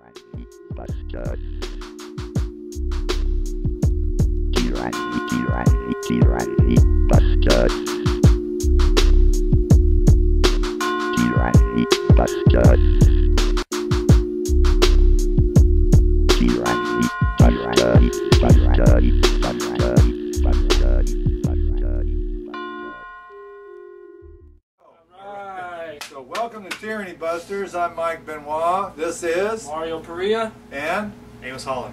Tyranny busted. Tyranny busted. Tyranny busted. So welcome to Tyranny Busters. I'm Mike Benoit. This is Mario Perea and Amos Holler.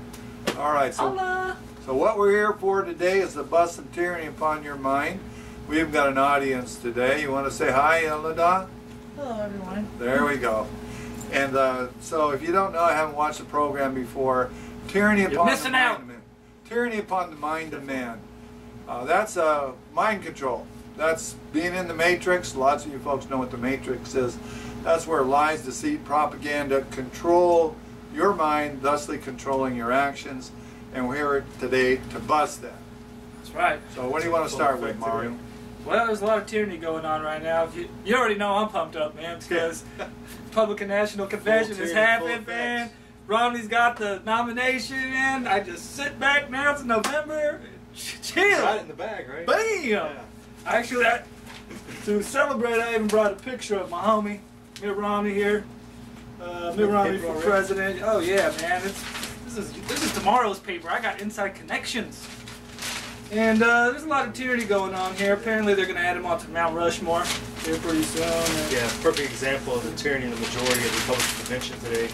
all right. So what we're here for today is to bust some tyranny upon your mind. We've got an audience today. You want to say hi, Elada? Hello, everyone. There we go. And so if you don't know, I haven't watched the program before. Tyranny upon missing out. Tyranny upon the mind of man. That's mind control. That's being in the Matrix. Lots of you folks know what the Matrix is. That's where lies, deceit, propaganda control your mind, thusly controlling your actions. And we're here today to bust that. That's right. So what do you want to start with, Mario? Well, there's a lot of tyranny going on right now. You already know I'm pumped up, man, because Republican National Convention has happened, man. Romney's got the nomination, man. I just sit back now. It's November. Chill. Got it in the bag, right? Bam! Yeah. Actually, to celebrate, I even brought a picture of my homie, Mitt Romney here. Mitt Romney for president. Oh yeah, man. This is tomorrow's paper. I got inside connections. And there's a lot of tyranny going on here. Apparently, they're going to add him onto Mount Rushmore here pretty soon. Yeah, perfect example of the tyranny of the majority of the Republican convention today.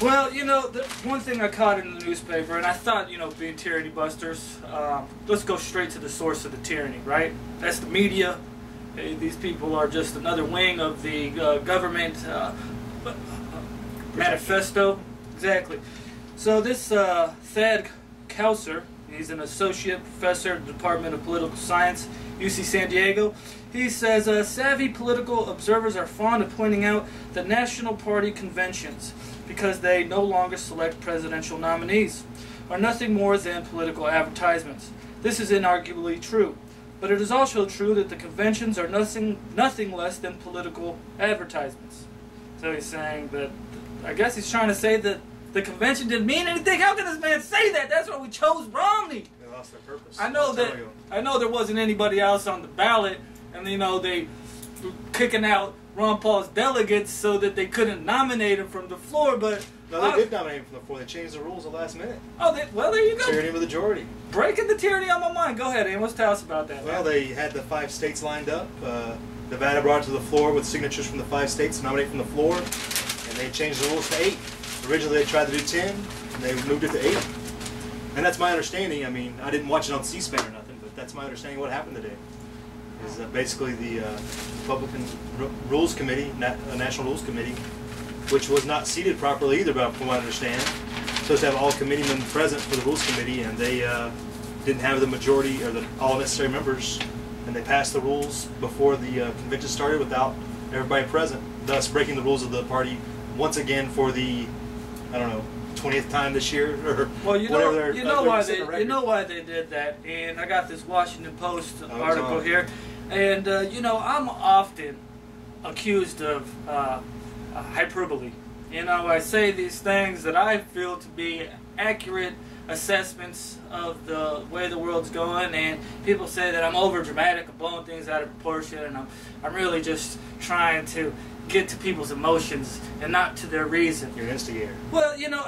Well, you know, the one thing I caught in the newspaper, and I thought, you know, being tyranny busters, let's go straight to the source of the tyranny, right? That's the media. These people are just another wing of the government manifesto. Exactly. So this Thad Kauser, he's an associate professor at the Department of Political Science, UC San Diego. He says, savvy political observers are fond of pointing out that national party conventions, because they no longer select presidential nominees, are nothing more than political advertisements. This is inarguably true, but it is also true that the conventions are nothing less than political advertisements. So he's saying that, I guess he's trying to say that the convention didn't mean anything. How can this man say that? That's why we chose Romney. They lost their purpose. I know there wasn't anybody else on the ballot, and you know they were kicking out Ron Paul's delegates so that they couldn't nominate him from the floor, but No, they did nominate him from the floor. They changed the rules at the last minute. Oh, well, there you go. Tyranny of the majority. Breaking the tyranny on my mind. Go ahead, Amos. Tell us about that. Well, they had the 5 states lined up. Nevada brought it to the floor with signatures from the 5 states to nominate from the floor, and they changed the rules to 8. Originally, they tried to do 10, and they moved it to 8. And that's my understanding. I mean, I didn't watch it on C-SPAN or nothing, but that's my understanding of what happened today. Is basically the Republican Rules Committee, National Rules Committee, which was not seated properly either, from what I understand. Supposed to have all committeemen present for the Rules Committee, and they didn't have the majority or all necessary members, and they passed the rules before the convention started without everybody present, thus breaking the rules of the party once again for the, I don't know, 20th time this year, or well, you whatever. know why they did that, and I got this Washington Post article here, and you know, I'm often accused of hyperbole. You know, I say these things that I feel to be accurate assessments of the way the world's going, and people say that I'm over dramatic, I'm blowing things out of proportion, and I'm really just trying to get to people's emotions and not to their reason. You're an instigator. Well, you know,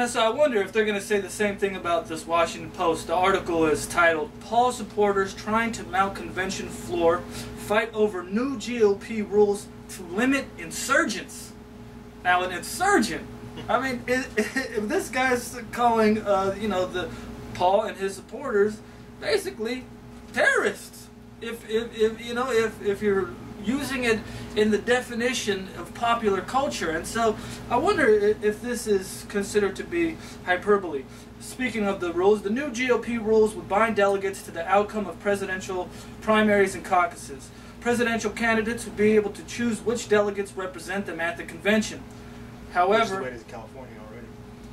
so I wonder if they're going to say the same thing about this Washington Post. The article is titled, "Paul Supporters Trying to Mount Convention Floor Fight Over New GOP Rules to Limit Insurgents." Now, an insurgent, I mean, if this guy's calling, you know, the Paul and his supporters basically terrorists. If you know, if you're using it in the definition of popular culture. And so I wonder if this is considered to be hyperbole. Speaking of the rules, the new GOP rules would bind delegates to the outcome of presidential primaries and caucuses. Presidential candidates would be able to choose which delegates represent them at the convention. However, Which is the way it is in California already.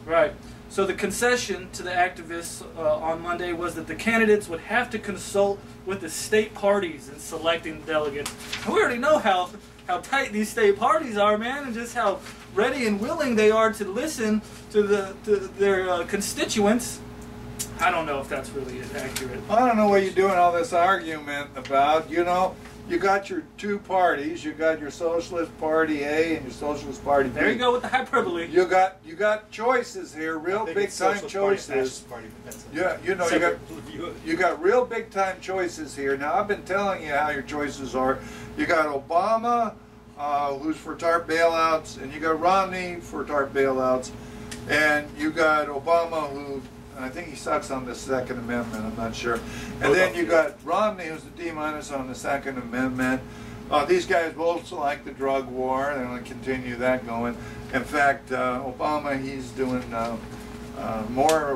right. So the concession to the activists on Monday was that the candidates would have to consult with the state parties in selecting delegates. And we already know how tight these state parties are, man, and just how ready and willing they are to listen to their constituents, I don't know if that's really accurate. I don't know what you're doing all this argument about. You know, you got your two parties. You got your Socialist Party A and your Socialist Party B. There you go with the hyperbole. You got choices here, real big time choices. Yeah, you know, you got real big time choices here. Now I've been telling you how your choices are. You got Obama, who's for TARP bailouts, and you got Romney for TARP bailouts, and you got Obama, who I think he sucks on the Second Amendment. I'm not sure. And then you got Romney, who's a D- on the Second Amendment. These guys both like the drug war. They're going to continue that going. In fact, Obama, he's doing more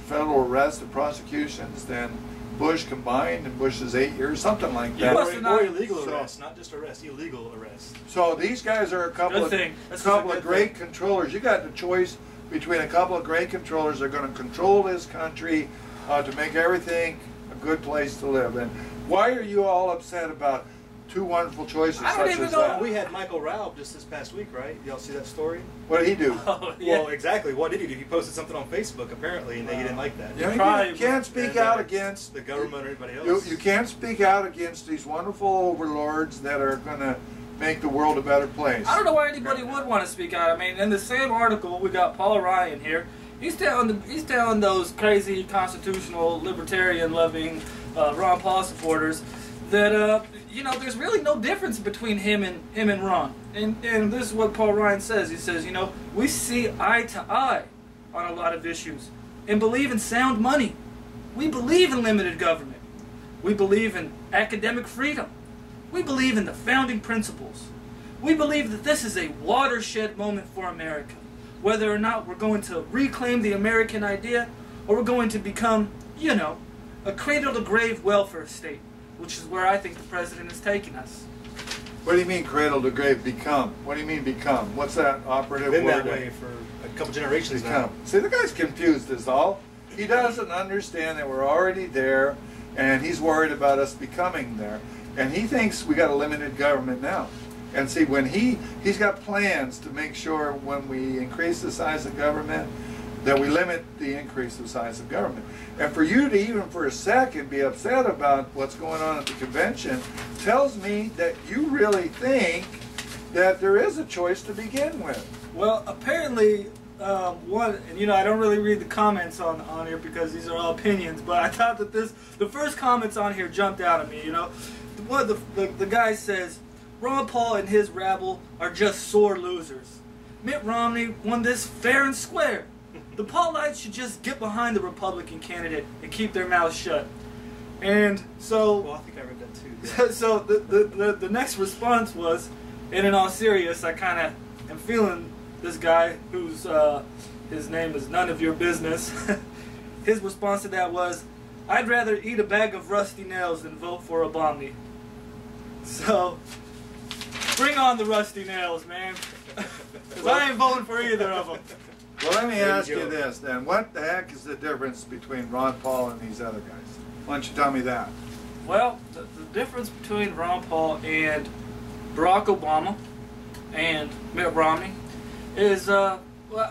federal arrests and prosecutions than Bush combined, and Bush is 8 years, something like that. Or illegal arrests, not just arrests, illegal arrests. So these guys are a couple of great controllers. You got the choice between a couple of great controllers that are going to control this country to make everything a good place to live. And why are you all upset about two wonderful choices such as that? We had Michael Raub just this past week, right? Y'all see that story? What did he do? Oh, yeah. Well, exactly. What did he do? He posted something on Facebook, apparently, and they didn't like that. Yeah, you can't speak out against the government or anybody else. You can't speak out against these wonderful overlords that are going to make the world a better place. I don't know why anybody would want to speak out. I mean, in the same article, we got Paul Ryan here. He's telling those crazy constitutional, libertarian-loving Ron Paul supporters that you know, there's really no difference between him and Ron. And this is what Paul Ryan says. He says, you know, we see eye to eye on a lot of issues and believe in sound money. We believe in limited government. We believe in academic freedom. We believe in the founding principles. We believe that this is a watershed moment for America, whether or not we're going to reclaim the American idea or we're going to become, you know, a cradle-to-grave welfare state, which is where I think the president is taking us. What do you mean cradle-to-grave become? What do you mean become? What's that operative word? Been that way for a couple generations now. See, the guy's confused is all. He doesn't understand that we're already there, and he's worried about us becoming there. And he thinks we got a limited government now. And see, when he's got plans to make sure when we increase the size of government, that we limit the increase of size of government. And for you to even for a second be upset about what's going on at the convention tells me that you really think that there is a choice to begin with. Well, apparently, and you know, I don't really read the comments on here because these are all opinions, but I thought that the first comments on here jumped out at me, you know. The guy says, Ron Paul and his rabble are just sore losers. Mitt Romney won this fair and square. The Paulites should just get behind the Republican candidate and keep their mouths shut. And so, well, I think I read that too. Yeah. So the next response was, and in all seriousness, I kind of am feeling this guy whose his name is none of your business. His response to that was, I'd rather eat a bag of rusty nails than vote for Obama. So, bring on the rusty nails, man. Because I ain't voting for either of them. Well, let me ask you this then. What the heck is the difference between Ron Paul and these other guys? Why don't you tell me that? Well, the difference between Ron Paul and Barack Obama and Mitt Romney is, well,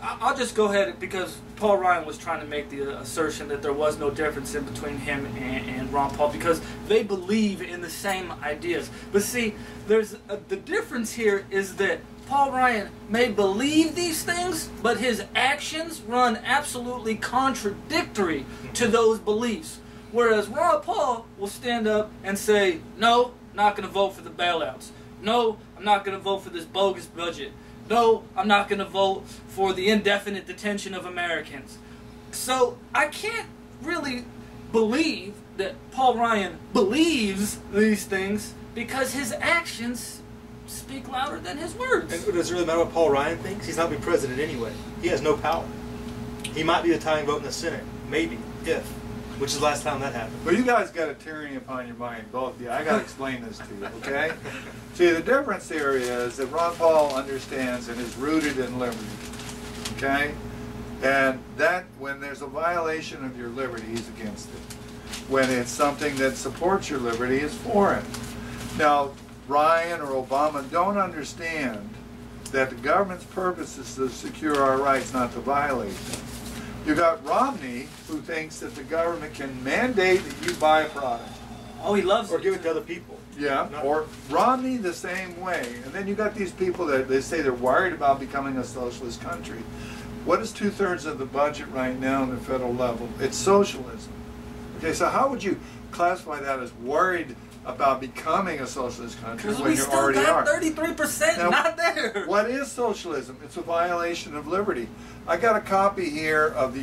I'll just go ahead because Paul Ryan was trying to make the assertion that there was no difference in between him and Ron Paul because they believe in the same ideas. But see, there's the difference here is that Paul Ryan may believe these things, but his actions run absolutely contradictory to those beliefs. Whereas Ron Paul will stand up and say, no, not going to vote for the bailouts. No, I'm not going to vote for this bogus budget. No, I'm not going to vote for the indefinite detention of Americans. So I can't really believe that Paul Ryan believes these things because his actions speak louder than his words. And does it really matter what Paul Ryan thinks? He's not be president anyway. He has no power. He might be the tying vote in the Senate. Maybe. If. Which is the last time that happened. Well, you guys got a tyranny upon your mind, both of you. I got to explain this to you, okay? See, the difference here is that Ron Paul understands and is rooted in liberty, okay? And that, when there's a violation of your liberty, he's against it. When it's something that supports your liberty, he's for it. Now, Ryan or Obama don't understand that the government's purpose is to secure our rights, not to violate them. You got Romney, who thinks that the government can mandate that you buy a product. Oh, he loves Or it. give it to other people. Yeah, or Romney the same way. And then you got these people that they say they're worried about becoming a socialist country. What is 2/3 of the budget right now on the federal level? It's socialism. Okay, so how would you classify that as worried about becoming a socialist country Because when we you still already got are? 33% Now, not there. What is socialism? It's a violation of liberty. I got a copy here of the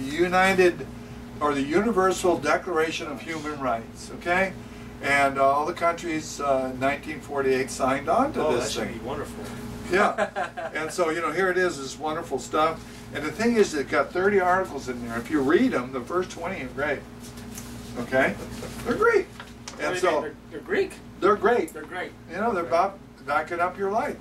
Universal Declaration of Human Rights, okay? And all the countries in 1948 signed on to Oh, that this should thing. be wonderful. Yeah. And so, you know, here it is, this wonderful stuff. And the thing is, it's got 30 articles in there. If you read them, the first 20 are great. Okay? They're great. And so, They're Greek. they're great. They're great. You know, they're about backing up your rights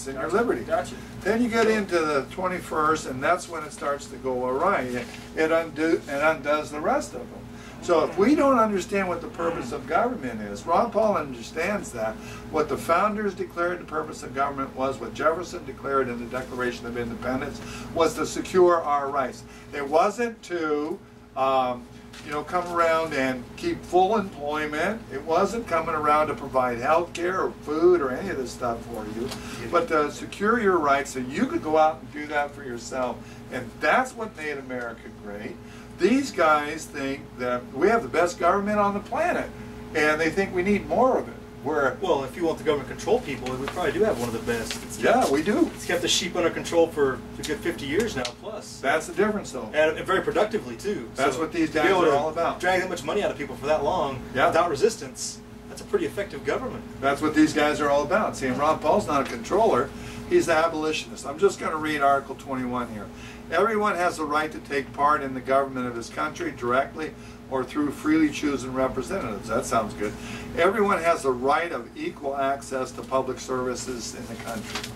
and your liberty. Gotcha. Then you get into the 21st, and that's when it starts to go awry. It undoes the rest of them. So if we don't understand what the purpose of government is, Ron Paul understands that. What the founders declared the purpose of government was, what Jefferson declared in the Declaration of Independence, was to secure our rights. It wasn't to come around and keep full employment. It wasn't coming around to provide health care or food or any of this stuff for you, but to secure your rights so you could go out and do that for yourself. And that's what made America great. These guys think that we have the best government on the planet, and they think we need more of it. Well, if you want the government to control people, we probably do have one of the best. Yeah, we do. It's kept the sheep under control for a good 50 years now, plus. That's the difference, though. And very productively, too. That's what these to be guys able are to all about. Drag that much money out of people for that long without resistance, that's a pretty effective government. That's what these guys are all about. See, and Ron Paul's not a controller, he's an abolitionist. I'm just going to read Article 21 here. Everyone has the right to take part in the government of his country directly or through freely chosen representatives. That sounds good. Everyone has the right of equal access to public services in the country.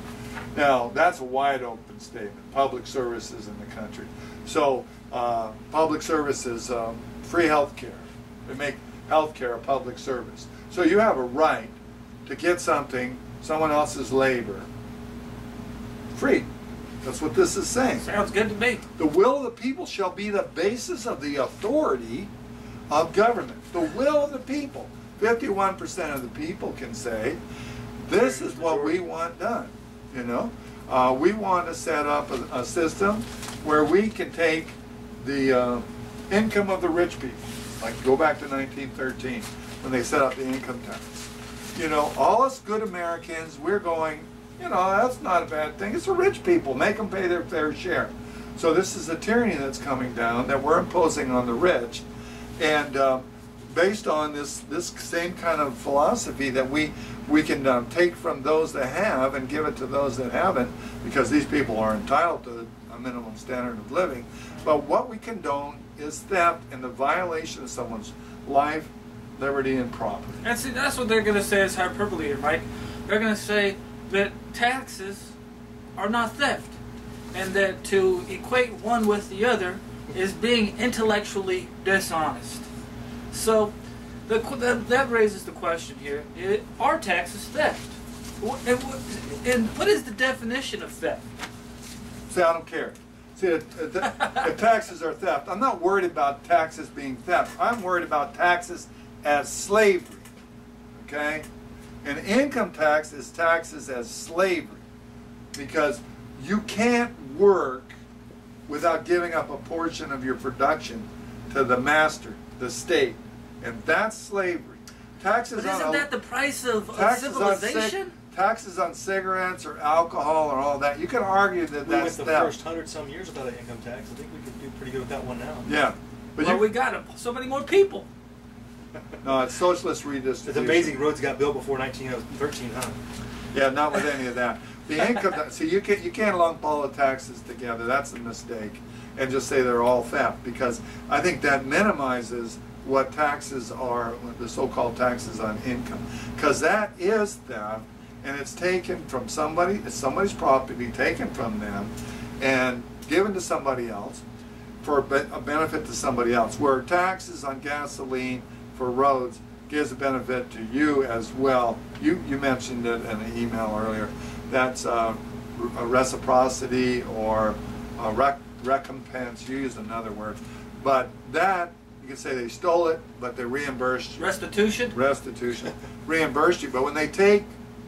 Now, that's a wide open statement, public services in the country. So, public services, free health care. They make health care a public service. So you have a right to get something, someone else's labor, free. That's what this is saying. Sounds good to me. The will of the people shall be the basis of the authority of government. The will of the people. 51% of the people can say, this is what we want done. You know, we want to set up a system where we can take the income of the rich people. Like go back to 1913 when they set up the income tax. You know, all us good Americans, we're going, you know, that's not a bad thing. It's the rich people. Make them pay their fair share. So this is a tyranny that's coming down that we're imposing on the rich. And based on this same kind of philosophy that we can take from those that have and give it to those that haven't, because these people are entitled to a minimum standard of living. But what we condone is theft and the violation of someone's life, liberty, and property. And see, that's what they're going to say is hyperbole here, Mike. They're going to say that taxes are not theft, and that to equate one with the other is being intellectually dishonest. So that raises the question here, are taxes theft? And what is the definition of theft? See, I don't care. See, if taxes are theft, I'm not worried about taxes being theft. I'm worried about taxes as slavery, okay? And income tax is taxes as slavery, because you can't work without giving up a portion of your production to the master, the state, and that's slavery. Taxes But isn't that the price of civilization? Taxes on cigarettes or alcohol or all that, you can argue that that's theft. We went the first 100-some years without an income tax. I think we could do pretty good with that one now. Yeah. But well, we got so many more people. No, it's socialist redistribution. It's amazing roads got built before 1913, huh? Yeah, not with any of that. The income tax, see, you can't lump all the taxes together. That's a mistake. And just say they're all theft, because I think that minimizes what taxes are, the so-called taxes on income. Because that is theft, and it's taken from somebody, it's somebody's property taken from them and given to somebody else for a benefit to somebody else. Where taxes on gasoline for roads gives a benefit to you as well. You mentioned it in an email earlier. That's reciprocity or recompense. You used another word, but that you can say they stole it, but they reimbursed you. Restitution. Restitution, reimbursed you. But when they take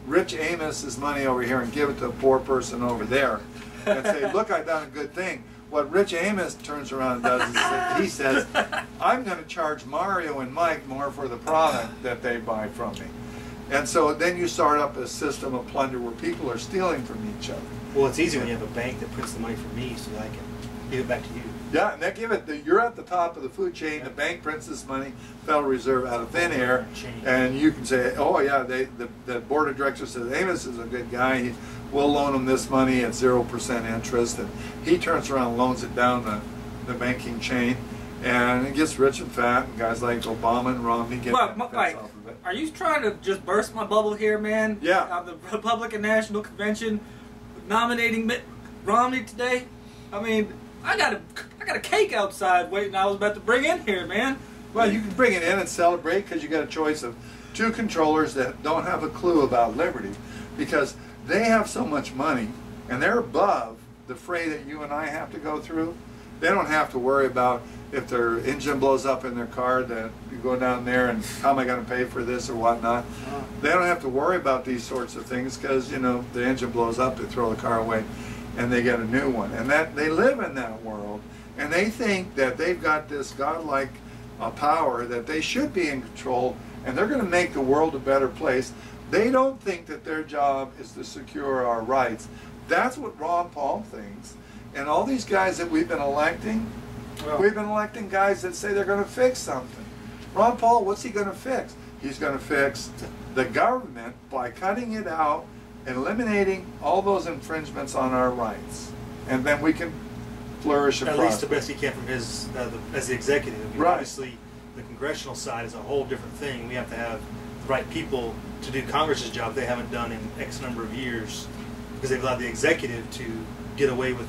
Rich Amos's money over here and give it to a poor person over there, and say, "Look, I've done a good thing." What Rich Amos turns around and does is he says, "I'm going to charge Mario and Mike more for the product that they buy from me." And so then you start up a system of plunder where people are stealing from each other. Well, it's easy when you have a bank that prints the money for me so that I can give it back to you. Yeah, and they give it. You're at the top of the food chain. The bank prints this money, Federal Reserve, out of thin air, and you can say, "Oh yeah, the board of directors says Amos is a good guy. We'll loan him this money at 0% interest," and he turns around and loans it down the banking chain, and it gets rich and fat. And guys like Obama and Romney get benefits off of it. Are you trying to just burst my bubble here, man? Yeah. The Republican National Convention nominating Mitt Romney today. I mean, I got a cake outside waiting. I was about to bring in here, man. Well, you can bring it in and celebrate because you got a choice of two controllers that don't have a clue about liberty, because they have so much money and they're above the fray that you and I have to go through. They don't have to worry about if their engine blows up in their car, that you go down there and how am I going to pay for this or whatnot. They don't have to worry about these sorts of things because, you know, the engine blows up, they throw the car away and they get a new one. And that they live in that world, and they think that they've got this godlike power that they should be in control, and they're going to make the world a better place. They don't think that their job is to secure our rights. That's what Ron Paul thinks. And all these guys that we've been electing, we've been electing guys that say they're going to fix something. Ron Paul, what's he going to fix? He's going to fix the government by cutting it out and eliminating all those infringements on our rights. And then we can flourish and At prosper. least the best he can from his, as the executive. I mean, Right. Obviously, the congressional side is a whole different thing. We have to have the right people to do Congress's job they haven't done in X number of years, because they've allowed the executive to get away with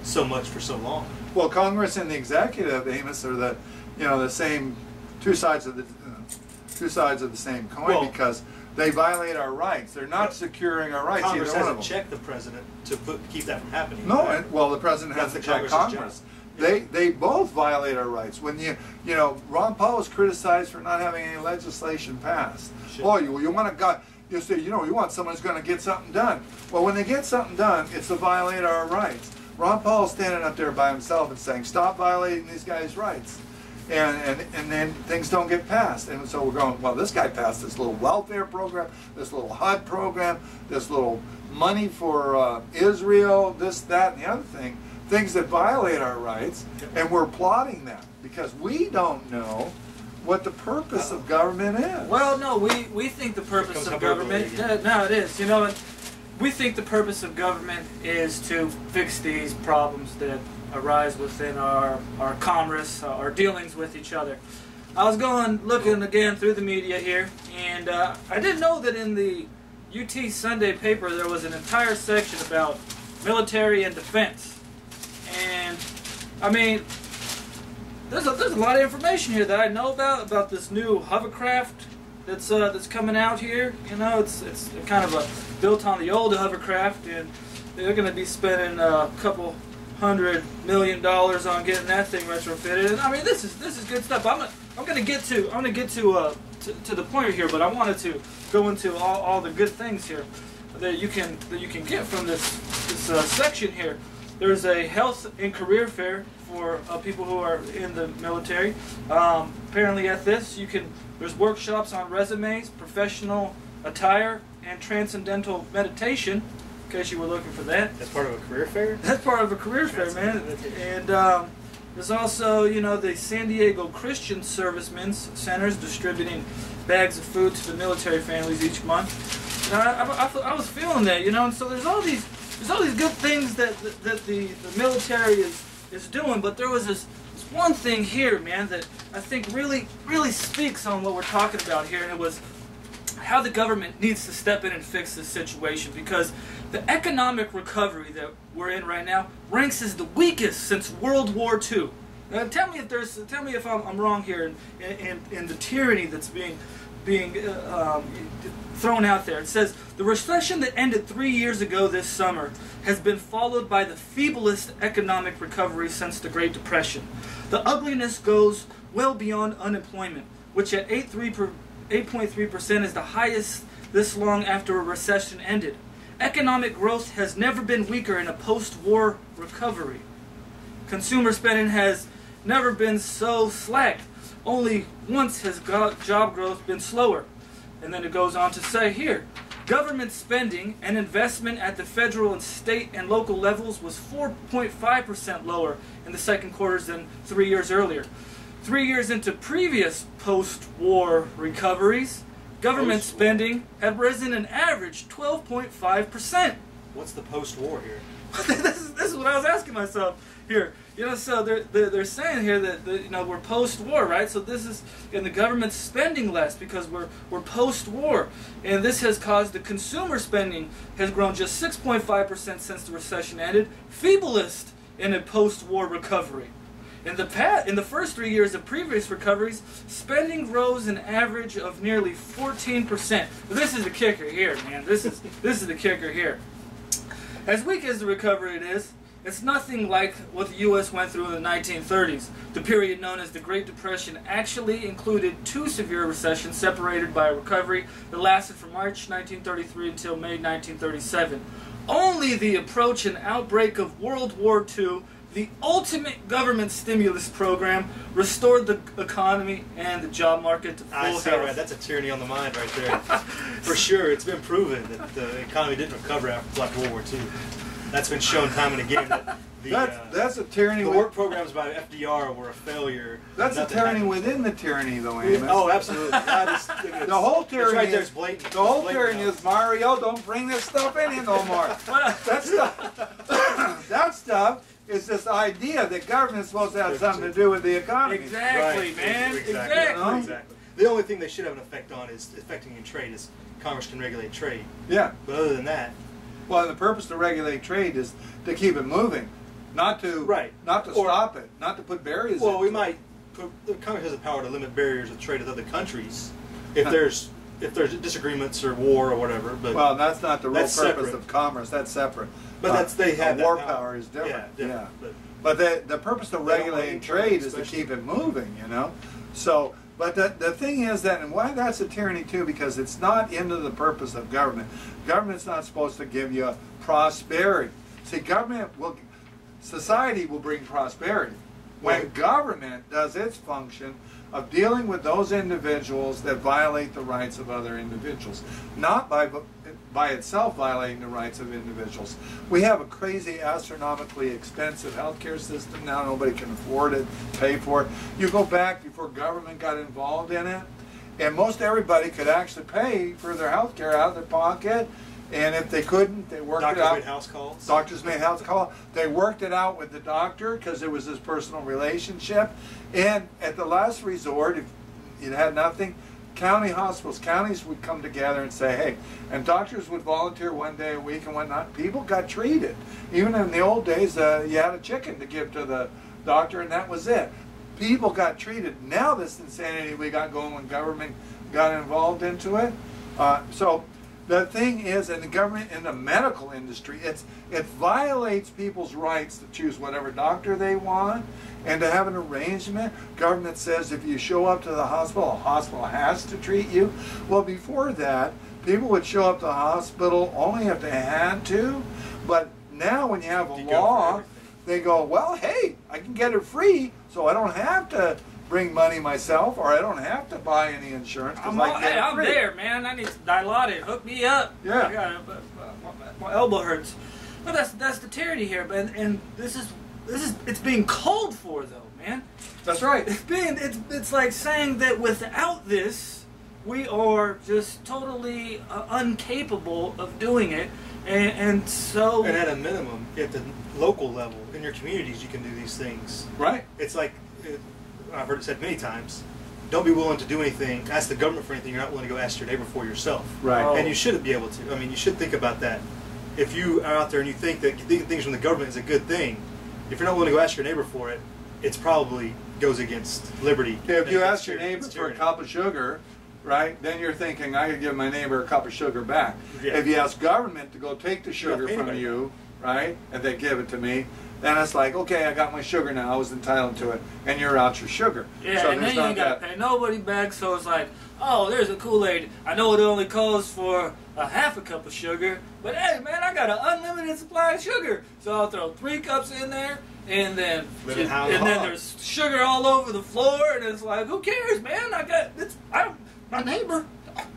so much for so long. Well, Congress and the executive, Amos, are the, you know, the same two sides of the same coin, Well, because they violate our rights. They're not securing our rights. Congress either one of hasn't them. checked the president to keep that from happening. No, and, well, the president That's hasn't the checked Congress's Congress. They both violate our rights. When you know, Ron Paul was criticized for not having any legislation passed. Sure. Oh, you want a guy? You say, you know, you want someone who's going to get something done. Well, when they get something done, it's to violate our rights. Ron Paul's standing up there by himself and saying, "Stop violating these guys' rights," and then things don't get passed. And so we're going, well, this guy passed this little welfare program, this little HUD program, this little money for Israel, this, that, and the other thing, things that violate our rights, and we're applauding them because we don't know what the purpose of government is. Well, no, we think the purpose of government, no, it is, you know, we think the purpose of government is to fix these problems that arise within our commerce, our dealings with each other. I was looking again through the media here, and I didn't know that in the UT Sunday paper there was an entire section about military and defense. And, I mean, there's a lot of information here that I know about this new hovercraft that's coming out here. You know, it's kind of built on the old hovercraft, and they're going to be spending a couple $100 million on getting that thing retrofitted. And I mean, this is good stuff. I'm going to get to the point here, but I wanted to go into all the good things here that you can get from this section here. There's a health and career fair for people who are in the military. Apparently at this, there's workshops on resumes, professional attire, and transcendental meditation, in case you were looking for that. That's part of a career fair? That's part of a career fair, man. And there's also, you know, the San Diego Christian Servicemen's Centers distributing bags of food to the military families each month. And I was feeling that, you know, and so there's all these good things that the military is doing, but there was this one thing here, man, that I think really speaks on what we're talking about here, and it was how the government needs to step in and fix this situation, because the economic recovery that we're in right now ranks as the weakest since World War II. Now, tell me if I'm wrong here in the tyranny that's being being thrown out there. It says, the recession that ended 3 years ago this summer has been followed by the feeblest economic recovery since the Great Depression. The ugliness goes well beyond unemployment, which at 8.3% is the highest this long after a recession ended. Economic growth has never been weaker in a post-war recovery. Consumer spending has never been so slack. Only once has job growth been slower. And then it goes on to say here, government spending and investment at the federal and state and local levels was 4.5% lower in the second quarters than 3 years earlier. 3 years into previous post-war recoveries, government spending had risen an average 12.5%. What's the post-war here? this is what I was asking myself here. You know, so they're saying here that you know, we're post-war, right? So this is, and the government's spending less because we're post-war, and this has caused the consumer spending has grown just 6.5% since the recession ended, feeblest in a post-war recovery. In the first 3 years of previous recoveries, spending rose an average of nearly 14%. But this is the kicker here, man. This is the kicker here. As weak as the recovery it is, it's nothing like what the U.S. went through in the 1930s. The period known as the Great Depression actually included two severe recessions separated by a recovery that lasted from March 1933 until May 1937. Only the approach and outbreak of World War II, the ultimate government stimulus program, restored the economy and the job market to full health. Right. That's a tyranny on the mind right there. For sure, it's been proven that the economy didn't recover after World War II. That's been shown time and again. That that's a tyranny. The work programs by FDR were a failure. That's a tyranny within the tyranny, though, Amos. Oh, absolutely. The whole tyranny right there is blatant. The whole tyranny is, Mario, don't bring this stuff in here no more. That stuff is this idea that government's supposed to have something to do with the economy. Exactly, right. man. Exactly. Exactly. The only thing they should have an effect on is affecting in trade. Is Congress can regulate trade. Yeah. But other than that. Well, the purpose to regulate trade is to keep it moving, not to stop it, not to put barriers. Well, we might put, Congress has the power to limit barriers of trade with other countries if there's disagreements or war or whatever. But well, that's not the real purpose separate. of commerce. That's separate. But they have war that power is different. Yeah. But the purpose of regulating trade is to keep it moving. You know, so. But the thing is that, and why that's a tyranny too, because it's not into the purpose of government. Government's not supposed to give you prosperity. See, society will bring prosperity when government does its function of dealing with those individuals that violate the rights of other individuals, not by itself violating the rights of individuals. We have a crazy, astronomically expensive healthcare system now. Nobody can afford it, pay for it. You go back before government got involved in it, and most everybody could actually pay for their healthcare out of their pocket. And if they couldn't, they worked it out. Doctors made house calls. Doctors made house calls. They worked it out with the doctor because it was this personal relationship. And at the last resort, if you had nothing, county hospitals, counties would come together and say, hey, and doctors would volunteer one day a week and whatnot. People got treated. Even in the old days, you had a chicken to give to the doctor, and that was it. People got treated. Now this insanity we got going when government got involved into it. So the thing is, in the government, in the medical industry, it violates people's rights to choose whatever doctor they want and to have an arrangement. Government says if you show up to the hospital has to treat you. Well, before that, people would show up to the hospital only if they had to. But now when you have a law, they go, well, hey, I can get it free, so I don't have to bring money myself, or I don't have to buy any insurance. I'm there, man. I need Dilaudid. Hook me up. Yeah. I got my elbow hurts. But that's the tyranny here. But and this is it's being called for though, man. That's right. It's like saying that without this, we are just totally incapable of doing it, and so. And at a minimum, at the local level, in your communities, you can do these things. Right. It's like. I've heard it said many times, don't be willing to do anything, ask the government for anything you're not willing to go ask your neighbor for yourself. Right. Oh. And you shouldn't be able to. I mean, you should think about that. If you are out there and you think that things from the government is a good thing, if you're not willing to go ask your neighbor for it, it's probably goes against liberty. If you ask your neighbor for a cup of sugar, right? Then you're thinking, I could give my neighbor a cup of sugar back. Yeah. If you ask government to go take the sugar from anybody. you, right, and they give it to me, then it's like, okay, I got my sugar now, I was entitled to it, and you're out your sugar. Yeah, so and there's then you not ain't got to that. pay nobody back, so it's like, oh, there's a Kool-Aid. I know it only calls for a half a cup of sugar, but hey, man, I got an unlimited supply of sugar. So I'll throw 3 cups in there, and then there's sugar all over the floor, and it's like, who cares, man? My neighbor,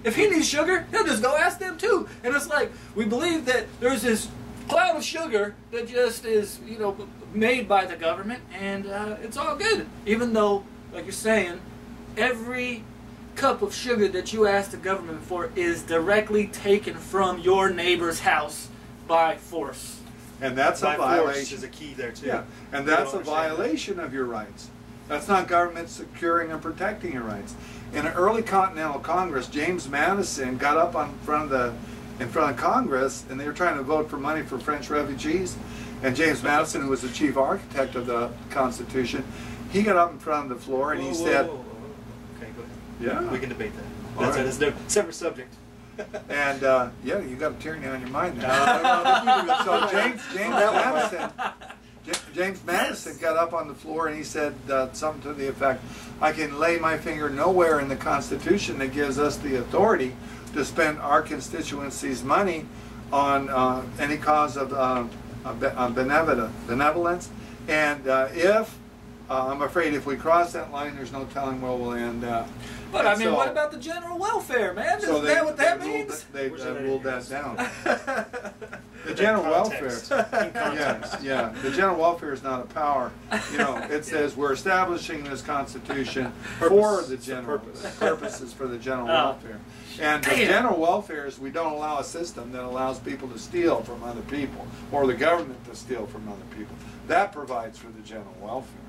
if he needs sugar, he'll just go ask them too. And it's like, we believe that there's this cloud of sugar that just is, you know, made by the government, and it's all good. Even though, like you're saying, every cup of sugar that you ask the government for is directly taken from your neighbor's house by force. And that's a violation. Is a key there too. Yeah, and that's a violation of your rights. That's not government securing and protecting your rights. In an early Continental Congress, James Madison got up in front of Congress, and they were trying to vote for money for French refugees. And James Madison, who was the chief architect of the Constitution, he got up in front of the floor and he said, Okay, go ahead. Yeah. We can debate that. All That's right. a separate subject. and yeah, you got a tyranny on your mind now. So James Madison got up on the floor and he said something to the effect, I can lay my finger nowhere in the Constitution that gives us the authority to spend our constituency's money on any cause of benevolence. And I'm afraid if we cross that line, there's no telling where we'll end up. But I mean, what about the general welfare, man? Isn't that what that means? They ruled that down. The general welfare, yeah, the general welfare is not a power. You know, it says we're establishing this Constitution for the general purposes for the general welfare. And the general welfare is we don't allow a system that allows people to steal from other people, or the government to steal from other people. That provides for the general welfare.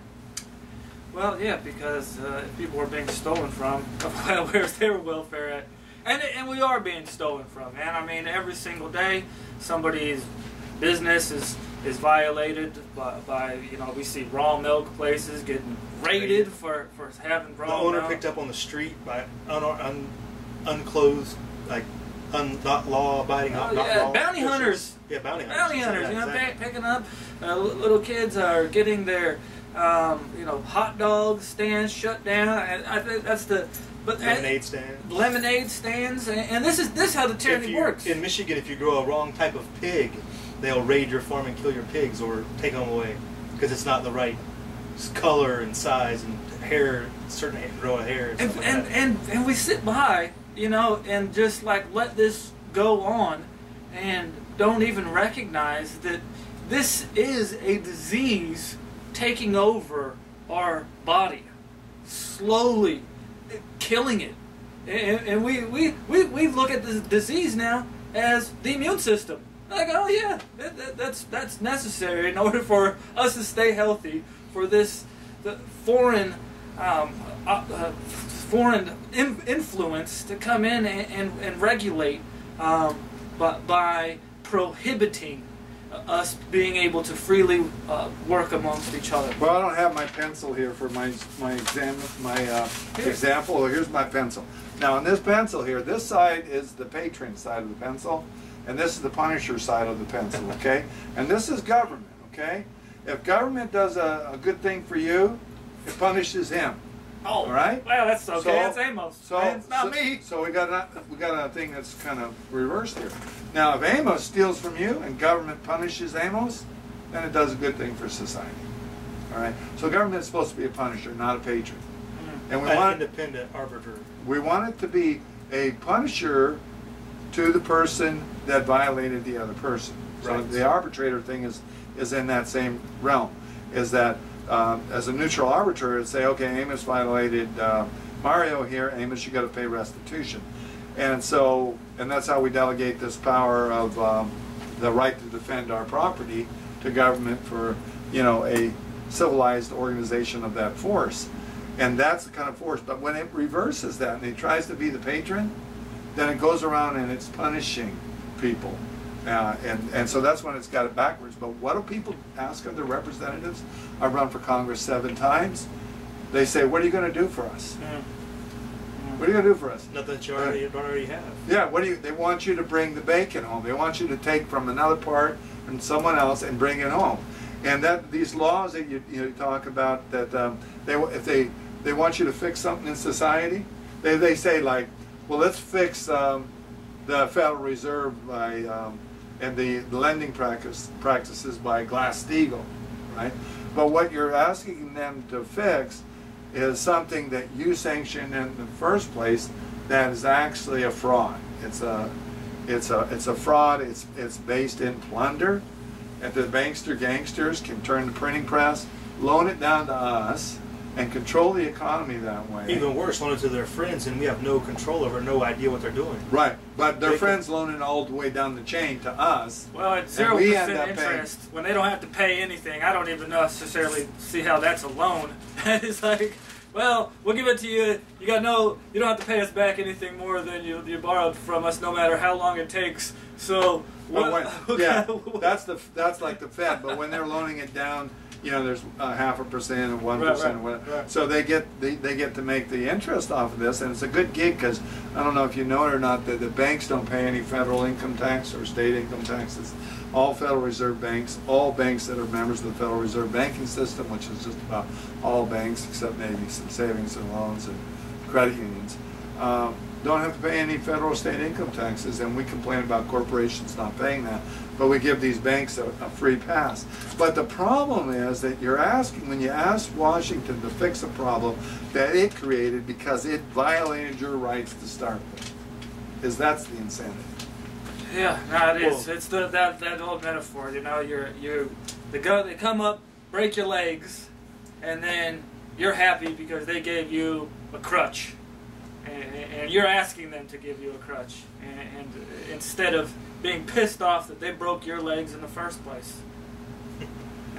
Well, yeah, because if people are being stolen from, where's their welfare at? And we are being stolen from, man. I mean, every single day, somebody's business is violated by you know, we see raw milk places getting raided for having raw milk. The owner picked up on the street by unclothed, like not law-abiding, not law bounty hunters. Yeah, bounty hunters. Bounty hunters, Yeah, you know, exactly. picking up little kids are getting their you know, hot dog stands shut down. And I think that's the lemonade stands. Lemonade stands, and this is how the tyranny works. In Michigan, if you grow a wrong type of pig, they'll raid your farm and kill your pigs or take them away because it's not the right color and size and hair, certain row of hair. And we sit by, you know, and just like let this go on, and don't even recognize that this is a disease taking over our body, slowly killing it. And we look at this disease now as the immune system. Like, oh yeah, that's necessary in order for us to stay healthy, for the foreign influence to come in and regulate, but by prohibiting us being able to freely work amongst each other. Well, I don't have my pencil here for my example. Here's my pencil. Now, on this pencil here, this side is the patron side of the pencil, and this is the punisher side of the pencil, okay? And this is government, okay? If government does a good thing for you, it punishes him. Oh, all right. Well, that's okay. That's Amos. It's not me. So we got a thing that's kind of reversed here. Now, if Amos steals from you and government punishes Amos, then it does a good thing for society. All right. So government is supposed to be a punisher, not a patron. And we want independent arbiter. We want it to be a punisher to the person that violated the other person. So Right. the arbitrator thing is in that same realm. Is that as a neutral arbiter, it'd say, okay, Amos violated Mario here. Amos, you got to pay restitution. And that's how we delegate this power of the right to defend our property to government for, you know, a civilized organization of that force. And that's the kind of force. But when it reverses that and it tries to be the patron, then it goes around and it's punishing people. And so that's when it's got it backwards. But what do people ask of their representatives? I've run for Congress 7 times. They say, what are you going to do for us? What are you going to do for us? Nothing that you don't already have. Yeah, what do you? They want you to bring the bacon home. They want you to take from another part and someone else and bring it home. And that these laws that you talk about, that if they want you to fix something in society, they say like, well, let's fix the Federal Reserve by and the lending practices by Glass-Steagall, right? But what you're asking them to fix is something that you sanctioned in the first place that is actually a fraud. It's a fraud. It's based in plunder, and the bankster gangsters can turn the printing press, loan it down to us, and control the economy that way. Even worse, loan it to their friends, and we have no control over, no idea what they're doing. Right, but their friends loan it all the way down the chain to us. Well, at 0% interest, when they don't have to pay anything, I don't even necessarily see how that's a loan. It's like, well, we'll give it to you. You don't have to pay us back anything more than you borrowed from us, no matter how long it takes. So, yeah, that's like the Fed. But when they're loaning it down, there's 0.5% and 1%, right. So they get to make the interest off of this, and it's a good gig because I don't know if you know it or not that the banks don't pay any federal income tax or state income taxes. All Federal Reserve banks, all banks that are members of the Federal Reserve banking system, which is just about all banks except maybe some savings and loans and credit unions, don't have to pay any federal or state income taxes, and we complain about corporations not paying that, but we give these banks a free pass. But the problem is that when you ask Washington to fix a problem that it created because it violated your rights to start with, that's the insanity. Yeah, no, it is. It's that old metaphor. They come up, break your legs, and then you're happy because they gave you a crutch. And you're asking them to give you a crutch, and instead of being pissed off that they broke your legs in the first place.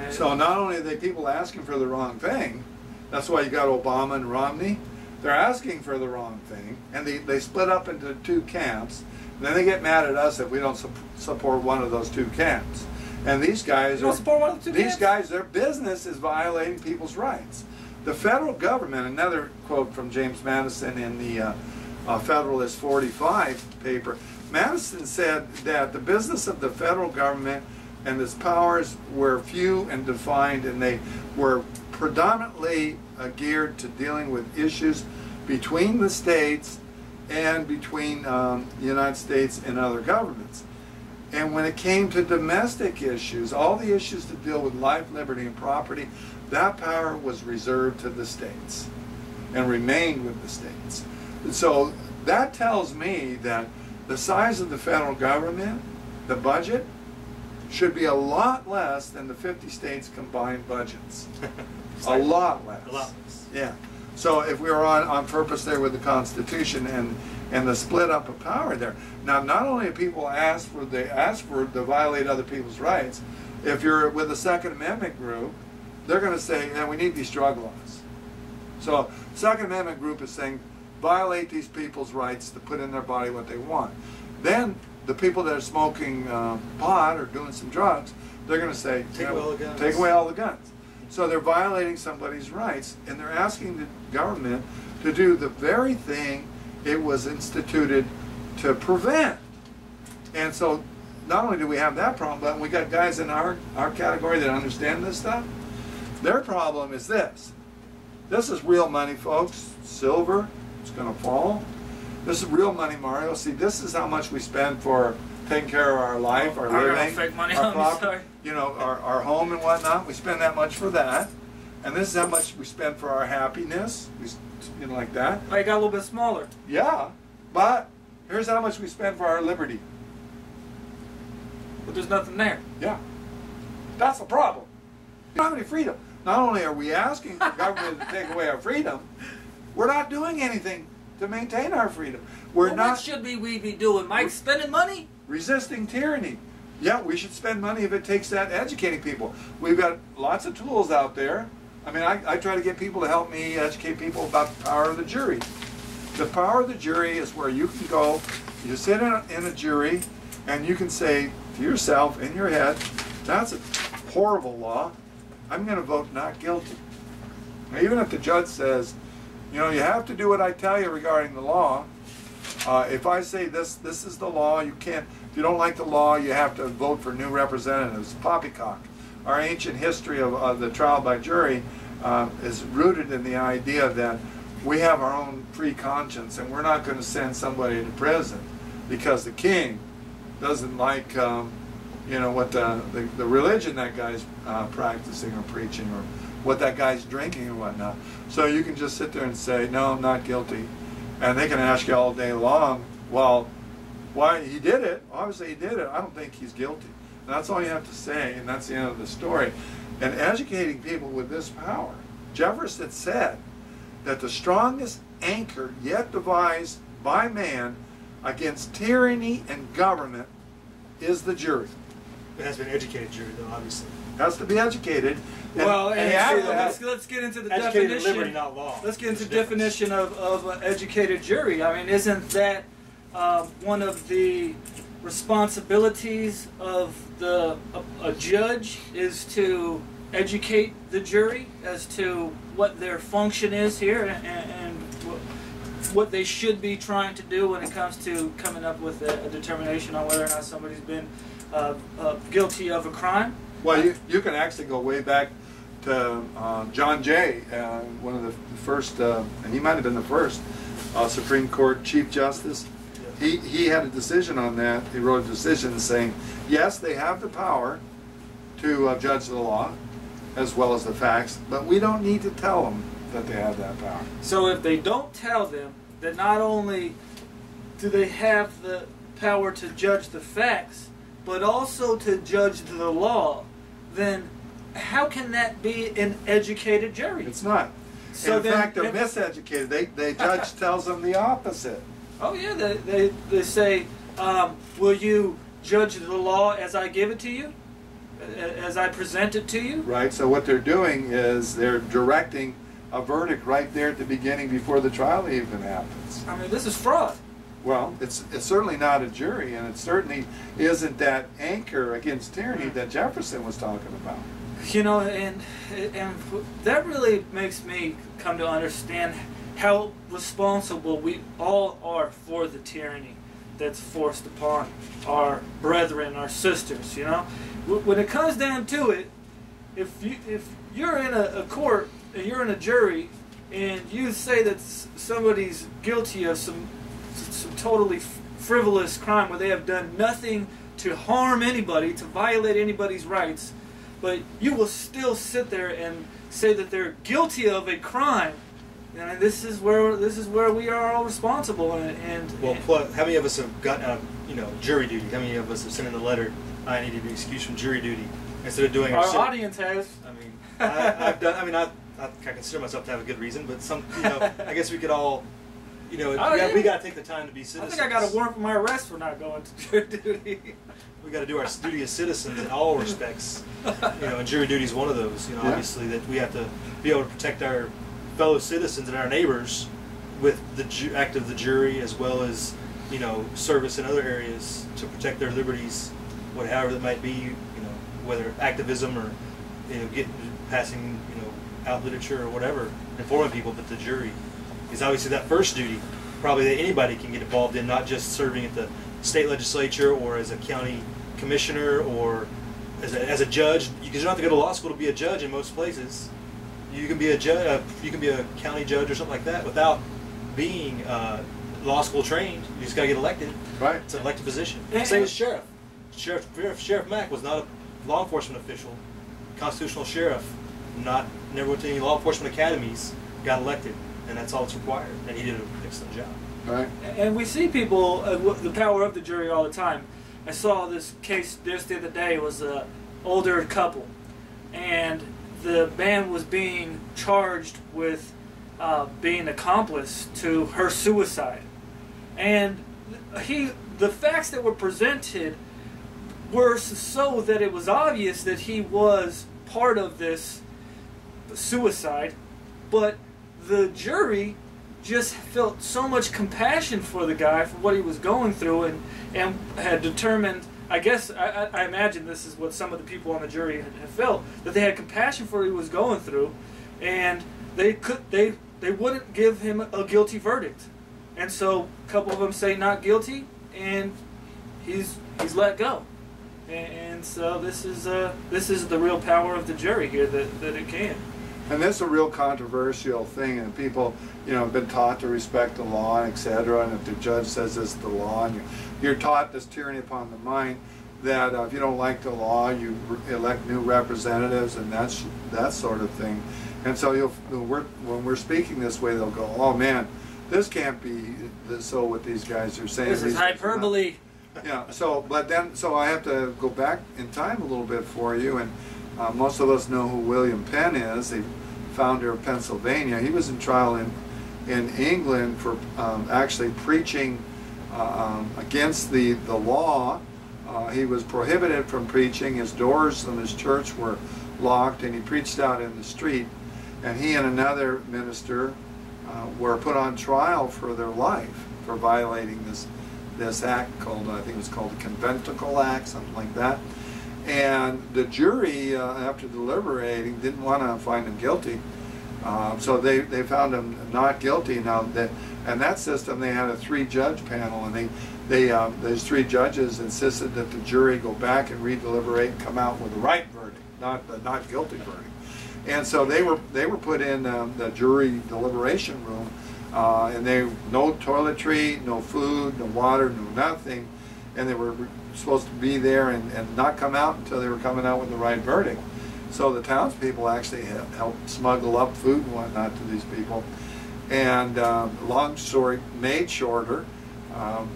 So not only are they people asking for the wrong thing, that's why you got Obama and Romney. They're asking for the wrong thing, and they split up into two camps. And then they get mad at us if we don't support one of those two camps. And these guys their business is violating people's rights. The federal government, another quote from James Madison in the Federalist 45 paper, Madison said that the business of the federal government and its powers were few and defined, and they were predominantly geared to dealing with issues between the states and between the United States and other governments. And when it came to domestic issues, all the issues to deal with life, liberty, and property, that power was reserved to the states and remained with the states. And so that tells me that the size of the federal government, the budget, should be a lot less than the 50 states' combined budgets. A lot less. A lot less. Yeah. So if we were on purpose there with the Constitution and the split up of power there. Now, not only do people ask to violate other people's rights, if you're with the Second Amendment group, they're going to say, we need these drug laws. So Second Amendment group is saying, violate these people's rights to put in their body what they want. Then the people that are smoking pot or doing some drugs, they're going to say, take away all the guns. So they're violating somebody's rights, and they're asking the government to do the very thing it was instituted to prevent. And so not only do we have that problem, but we got guys in our category that understand this stuff. Their problem is this. This is real money, folks. Silver, it's going to fall. This is real money, Mario. See, this is how much we spend for taking care of our life, our living, fake money our on me, property, sorry. our home and whatnot. We spend that much for that. And this is how much we spend for our happiness, like that. Oh, you got a little bit smaller. Yeah, but here's how much we spend for our liberty. But there's nothing there. Yeah, that's the problem. We don't have any freedom. Not only are we asking for government to take away our freedom, we're not doing anything to maintain our freedom. We're not. What should we be doing, Mike? Spending money? Resisting tyranny. Yeah, we should spend money if it takes that educating people. We've got lots of tools out there. I mean, I try to get people to help me educate people about the power of the jury. The power of the jury is where you can go, you sit in a jury, and you can say to yourself in your head, that's a horrible law. I'm going to vote not guilty. Now, even if the judge says, You know, you have to do what I tell you regarding the law. If I say this is the law, you can't, if you don't like the law, you have to vote for new representatives. Poppycock. Our ancient history of the trial by jury is rooted in the idea that we have our own free conscience and we're not going to send somebody to prison because the king doesn't like you know, what the religion that guy's practicing or preaching, or what that guy's drinking and whatnot. So you can just sit there and say, no, I'm not guilty. And they can ask you all day long, well, why he did it? Obviously he did it. I don't think he's guilty. And that's all you have to say, and that's the end of the story. And educating people with this power. Jefferson said that the strongest anchor yet devised by man against tyranny and government is the jury. It has been educated jury, though, obviously. Has to be educated. Well, and yeah, let's get into the educated definition. Liberty, not law. Let's get into the definition of an educated jury. I mean, isn't that one of the responsibilities of a judge is to educate the jury as to what their function is here and what they should be trying to do when it comes to coming up with a determination on whether or not somebody's been guilty of a crime? Well, you can actually go way back to John Jay, one of the first, and he might have been the first Supreme Court Chief Justice. He had a decision on that. He wrote a decision saying, yes, they have the power to judge the law as well as the facts, but we don't need to tell them that they have that power. So if they don't tell them that not only do they have the power to judge the facts, but also to judge the law, then how can that be an educated jury? It's not. So in fact, they're miseducated. The judge tells them the opposite. Oh yeah, they say, will you judge the law as I give it to you? As I present it to you? Right, so what they're doing is they're directing a verdict right there at the beginning before the trial even happens. I mean, this is fraud. Well, it's certainly not a jury, and it certainly isn't that anchor against tyranny that Jefferson was talking about. You know, and that really makes me come to understand how responsible we all are for the tyranny that's forced upon our brethren, our sisters, you know? When it comes down to it, if you're in a court and you're in a jury and you say that somebody's guilty of some totally frivolous crime where they have done nothing to harm anybody, to violate anybody's rights, but you will still sit there and say that they're guilty of a crime, and this is where we are all responsible. Well, plus, how many of us have gotten out of jury duty? How many of us have sent in a letter, I need to be excused from jury duty, instead of doing our audience has. I mean, I've done. I mean, I consider myself to have a good reason, but I guess we could all. We got to take the time to be citizens. I think I got a warrant for my arrest for not going to jury duty. We got to do our duty as citizens in all respects. And jury duty is one of those. Obviously that we have to be able to protect our fellow citizens and our neighbors with the act of the jury, as well as service in other areas to protect their liberties, however that might be. Whether activism or passing out literature or whatever, informing people, but the jury is obviously that first duty, probably that anybody can get involved in, not just serving at the state legislature or as a county commissioner or as a judge. Because you don't have to go to law school to be a judge in most places. You can be a judge, you can be a county judge or something like that without being law school trained. You just got to get elected. Right. It's an elected position. Same as sheriff. Sheriff Mack was not a law enforcement official, constitutional sheriff. Never went to any law enforcement academies. Got elected. And that's all that's required. And he did an excellent job. Right. And we see people, the power of the jury all the time. I saw this case just the other day. It was an older couple. And the man was being charged with being accomplice to her suicide. And the facts that were presented were so that it was obvious that he was part of this suicide. But the jury just felt so much compassion for the guy, for what he was going through, and had determined, I guess, I imagine this is what some of the people on the jury had felt, that they had compassion for what he was going through, and they they wouldn't give him a guilty verdict, and so a couple of them say not guilty, and he's let go. And so this is the real power of the jury here, that it can. And this is a real controversial thing, and people, have been taught to respect the law, etc. And if the judge says it's the law, and you're taught this tyranny upon the mind, that if you don't like the law, you elect new representatives, and that sort of thing. And so when we're speaking this way, they'll go, "Oh man, this can't be so." What these guys are saying. This is hyperbole. Yeah. So I have to go back in time a little bit for you, and most of us know who William Penn is, the founder of Pennsylvania. He was in trial in England for actually preaching against the law. He was prohibited from preaching. His doors in his church were locked, and he preached out in the street. And he and another minister were put on trial for their life for violating this act called, I think it was called the Conventicle Act, something like that. And the jury, after deliberating, didn't want to find him guilty. So they found him not guilty. Now that system, they had a 3-judge panel, and those 3 judges insisted that the jury go back and redeliberate and come out with the right verdict, not the not guilty verdict. And so they were put in the jury deliberation room, and no toiletry, no food, no water, no nothing, and they were supposed to be there and not come out until they were coming out with the right verdict. So the townspeople actually helped smuggle up food and whatnot to these people. And long story made shorter,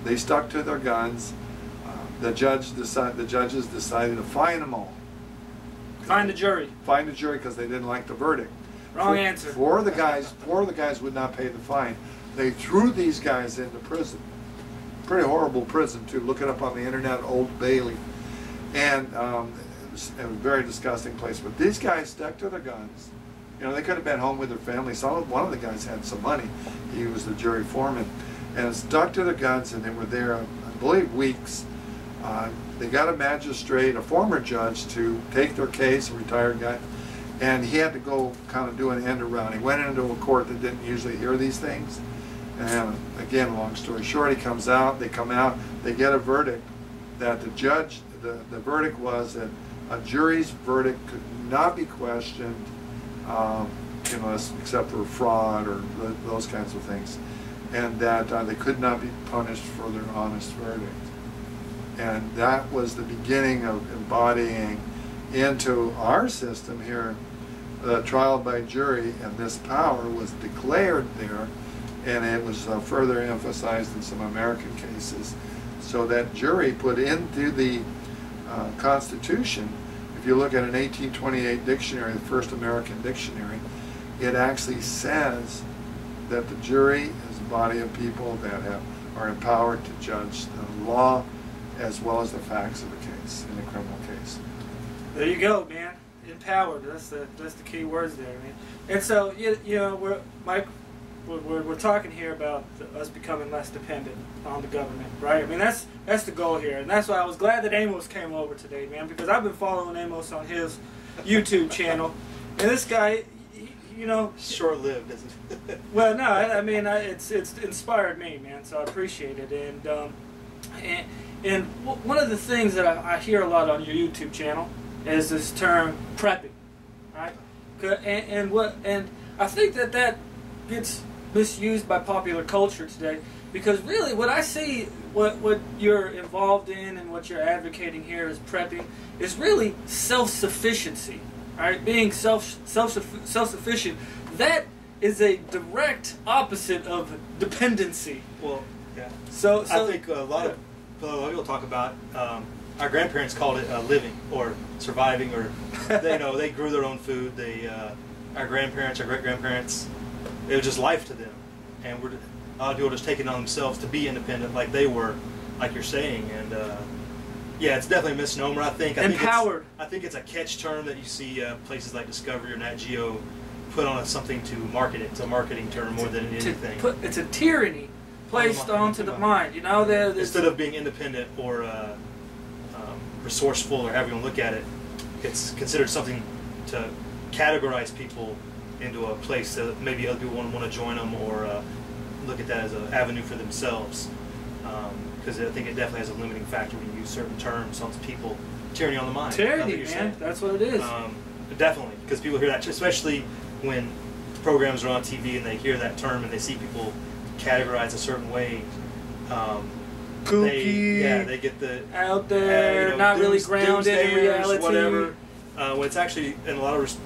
they stuck to their guns. The judges decided to fine them all. Find the jury. Find the jury because they didn't like the verdict. Wrong answer. Four of the guys would not pay the fine. They threw these guys into prison. Pretty horrible prison too. Look it up on the internet, Old Bailey. And it was a very disgusting place. But these guys stuck to their guns. They could have been home with their family. One of the guys had some money. He was the jury foreman. And stuck to their guns, and they were there, I believe, weeks. They got a magistrate, a former judge, to take their case, a retired guy, and he had to go kind of do an end around. He went into a court that didn't usually hear these things. And again, long story short, he comes out, they come out, they get a verdict that the judge, the verdict was that a jury's verdict could not be questioned, except for fraud or those kinds of things, and that they could not be punished for their honest verdict. And that was the beginning of embodying into our system here the trial by jury, and this power was declared there, and it was further emphasized in some American cases. So that jury put into the Constitution, if you look at an 1828 dictionary, the first American dictionary, it actually says that the jury is a body of people that are empowered to judge the law as well as the facts of the case, in the criminal case. There you go, man. Empowered. That's the key words there, man. And so we're talking here about us becoming less dependent on the government, right? I mean, that's the goal here, and that's why I was glad that Amos came over today, man, because I've been following Amos on his YouTube channel, and this guy, short-lived, isn't it? Well, no, I mean, it's inspired me, man. So I appreciate it, and one of the things that I hear a lot on your YouTube channel is this term prepping, right? And I think that gets misused by popular culture today, because really what I see, what you're involved in and what you're advocating here is prepping, is really self-sufficiency, right? Being self-sufficient. That is a direct opposite of dependency. Well, yeah. So I think a lot of people talk about our grandparents called it living or surviving, or they grew their own food. Our grandparents, our great-grandparents, it was just life to them, and a lot of people just taking it on themselves to be independent, like they were, like you're saying. And yeah, it's definitely a misnomer. I think empowered. I think it's a catch term that you see places like Discovery or Nat Geo put on something to market it. It's a marketing term more than anything. It's a tyranny placed onto the mind. Instead of being independent or resourceful, or however you want to look at it, it's considered something to categorize people into a place that maybe other people want to join them or look at that as an avenue for themselves. Because I think it definitely has a limiting factor when you use certain terms on people. Tyranny on the mind. Tyranny, man. That's what it is. Definitely, because people hear that, especially when programs are on TV and they hear that term and they see people categorized a certain way. Kooky. They get the out there, not really grounded in reality. Whatever. When it's actually in a lot of,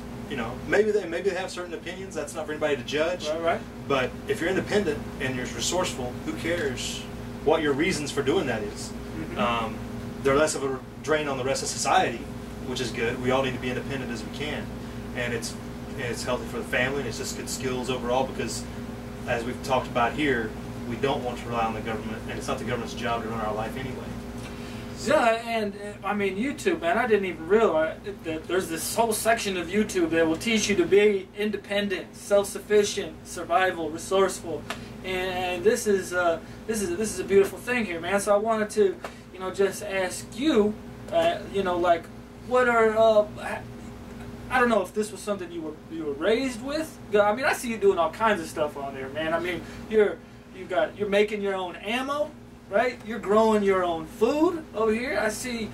maybe they have certain opinions. That's not for anybody to judge. Right. But if you're independent and you're resourceful, who cares what your reasons for doing that is? Mm-hmm. They're less of a drain on the rest of society, which is good. We all need to be independent as we can, and it's healthy for the family, and it's just good skills overall. Because, as we've talked about here, we don't want to rely on the government, and it's not the government's job to run our life anyway. So. Yeah, and I mean YouTube, man. I didn't even realize that there's this whole section of YouTube that will teach you to be independent, self-sufficient, survival, resourceful, and this is a beautiful thing here, man. So I wanted to, just ask you, like, what are I don't know if this was something you were raised with. I mean, I see you doing all kinds of stuff on there, man. I mean, you're making your own ammo, right? You're growing your own food over here. I see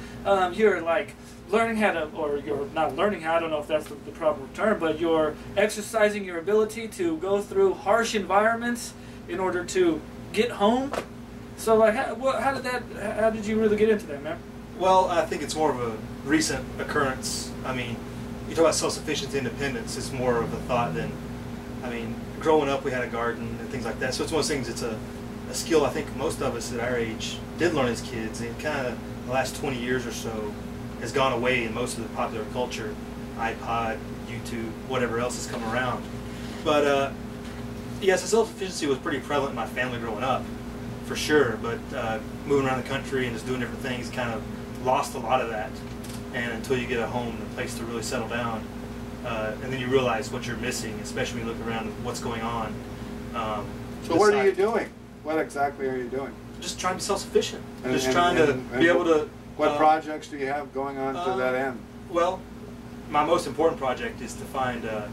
you're like learning how to, or you're not learning how, I don't know if that's the proper term, but you're exercising your ability to go through harsh environments in order to get home. So like, how did you really get into that, man? Well, I think it's more of a recent occurrence. I mean, you talk about self-sufficiency, independence, it's more of a thought than, I mean, growing up we had a garden and things like that. So it's one of those things, it's a skill I think most of us at our age did learn as kids, and kind of the last 20 years or so has gone away in most of the popular culture, iPod, YouTube, whatever else has come around. But yes, the self-sufficiency was pretty prevalent in my family growing up, for sure, but moving around the country and just doing different things kind of lost a lot of that. And until you get a home and a place to really settle down, and then you realize what you're missing, especially when you look around at what's going on. So what are you doing? What exactly are you doing? Just trying to be self-sufficient. Just trying to be able to... What projects do you have going on to that end? Well, my most important project is to find a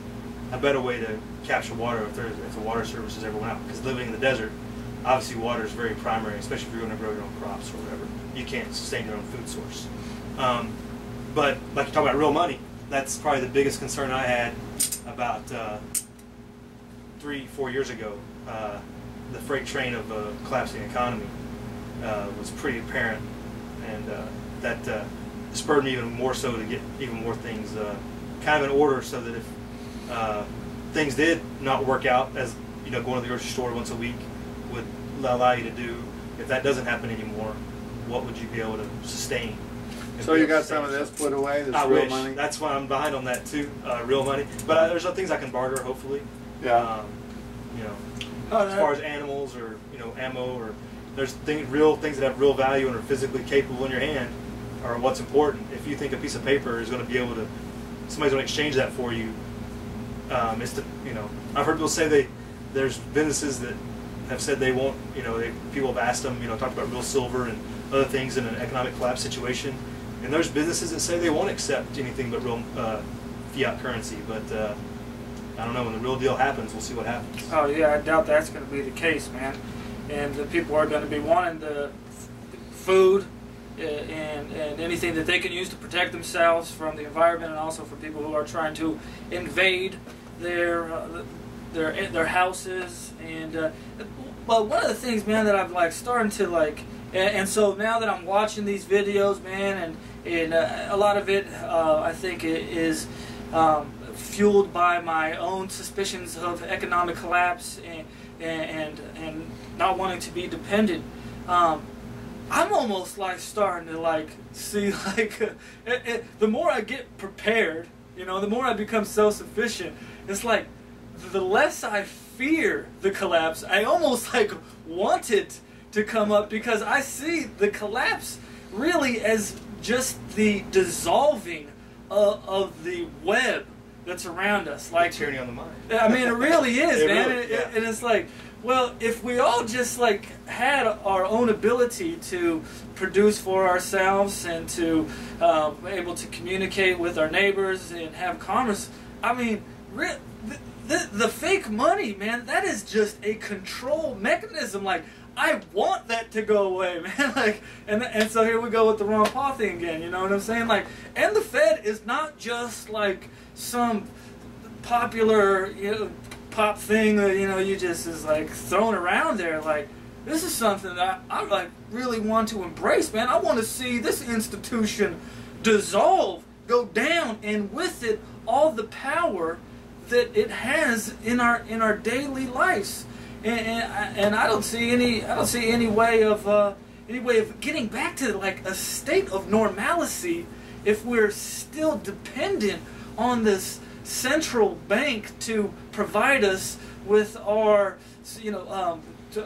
better way to capture water if the water services ever went out. Because living in the desert, obviously water is very primary, especially if you're going to grow your own crops or whatever. You can't sustain your own food source. But like you talk about real money, that's probably the biggest concern I had about 3-4 years ago. The freight train of a collapsing economy was pretty apparent, and that spurred me even more so to get even more things kind of in order, so that if things did not work out, as going to the grocery store once a week would allow you to do, if that doesn't happen anymore, what would you be able to sustain? So you got some of this put away, this real money? That's why I'm behind on that too, real money. But there's other things I can barter, hopefully. Yeah. As far as animals or ammo, or there's real things that have real value and are physically capable in your hand, are what's important. If you think a piece of paper is going to be able to, somebody's going to exchange that for you. It's I've heard people say there's businesses that have said they won't. People have asked them, talked about real silver and other things in an economic collapse situation. And there's businesses that say they won't accept anything but real fiat currency. But I don't know, when the real deal happens, we'll see what happens. Oh yeah, I doubt that's going to be the case, man. And the people are going to be wanting the food and anything that they can use to protect themselves from the environment, and also for people who are trying to invade their houses. And but one of the things, man, that I'm like starting to like. And so now that I'm watching these videos, man, and a lot of it, I think it is fueled by my own suspicions of economic collapse and not wanting to be dependent. I'm almost like starting to like see like the more I get prepared, the more I become self-sufficient. It's like the less I fear the collapse. I almost like want it to come up, because I see the collapse really as just the dissolving of the web that's around us. Like tyranny on the mind. I mean, it really is, man. Really, yeah. And it's like, well, if we all just like had our own ability to produce for ourselves and to be able to communicate with our neighbors and have commerce, I mean, the fake money, man, that is just a control mechanism. Like, I want that to go away, man. Like, and so here we go with the Ron Paul thing again. You know what I'm saying? Like, and the Fed is not just like some popular, pop thing that you just is like thrown around there. Like, this is something that I like really want to embrace, man. I want to see this institution dissolve, go down, and with it all the power that it has in our daily lives. And I don't see any way of getting back to like a state of normalcy if we're still dependent on this central bank to provide us with our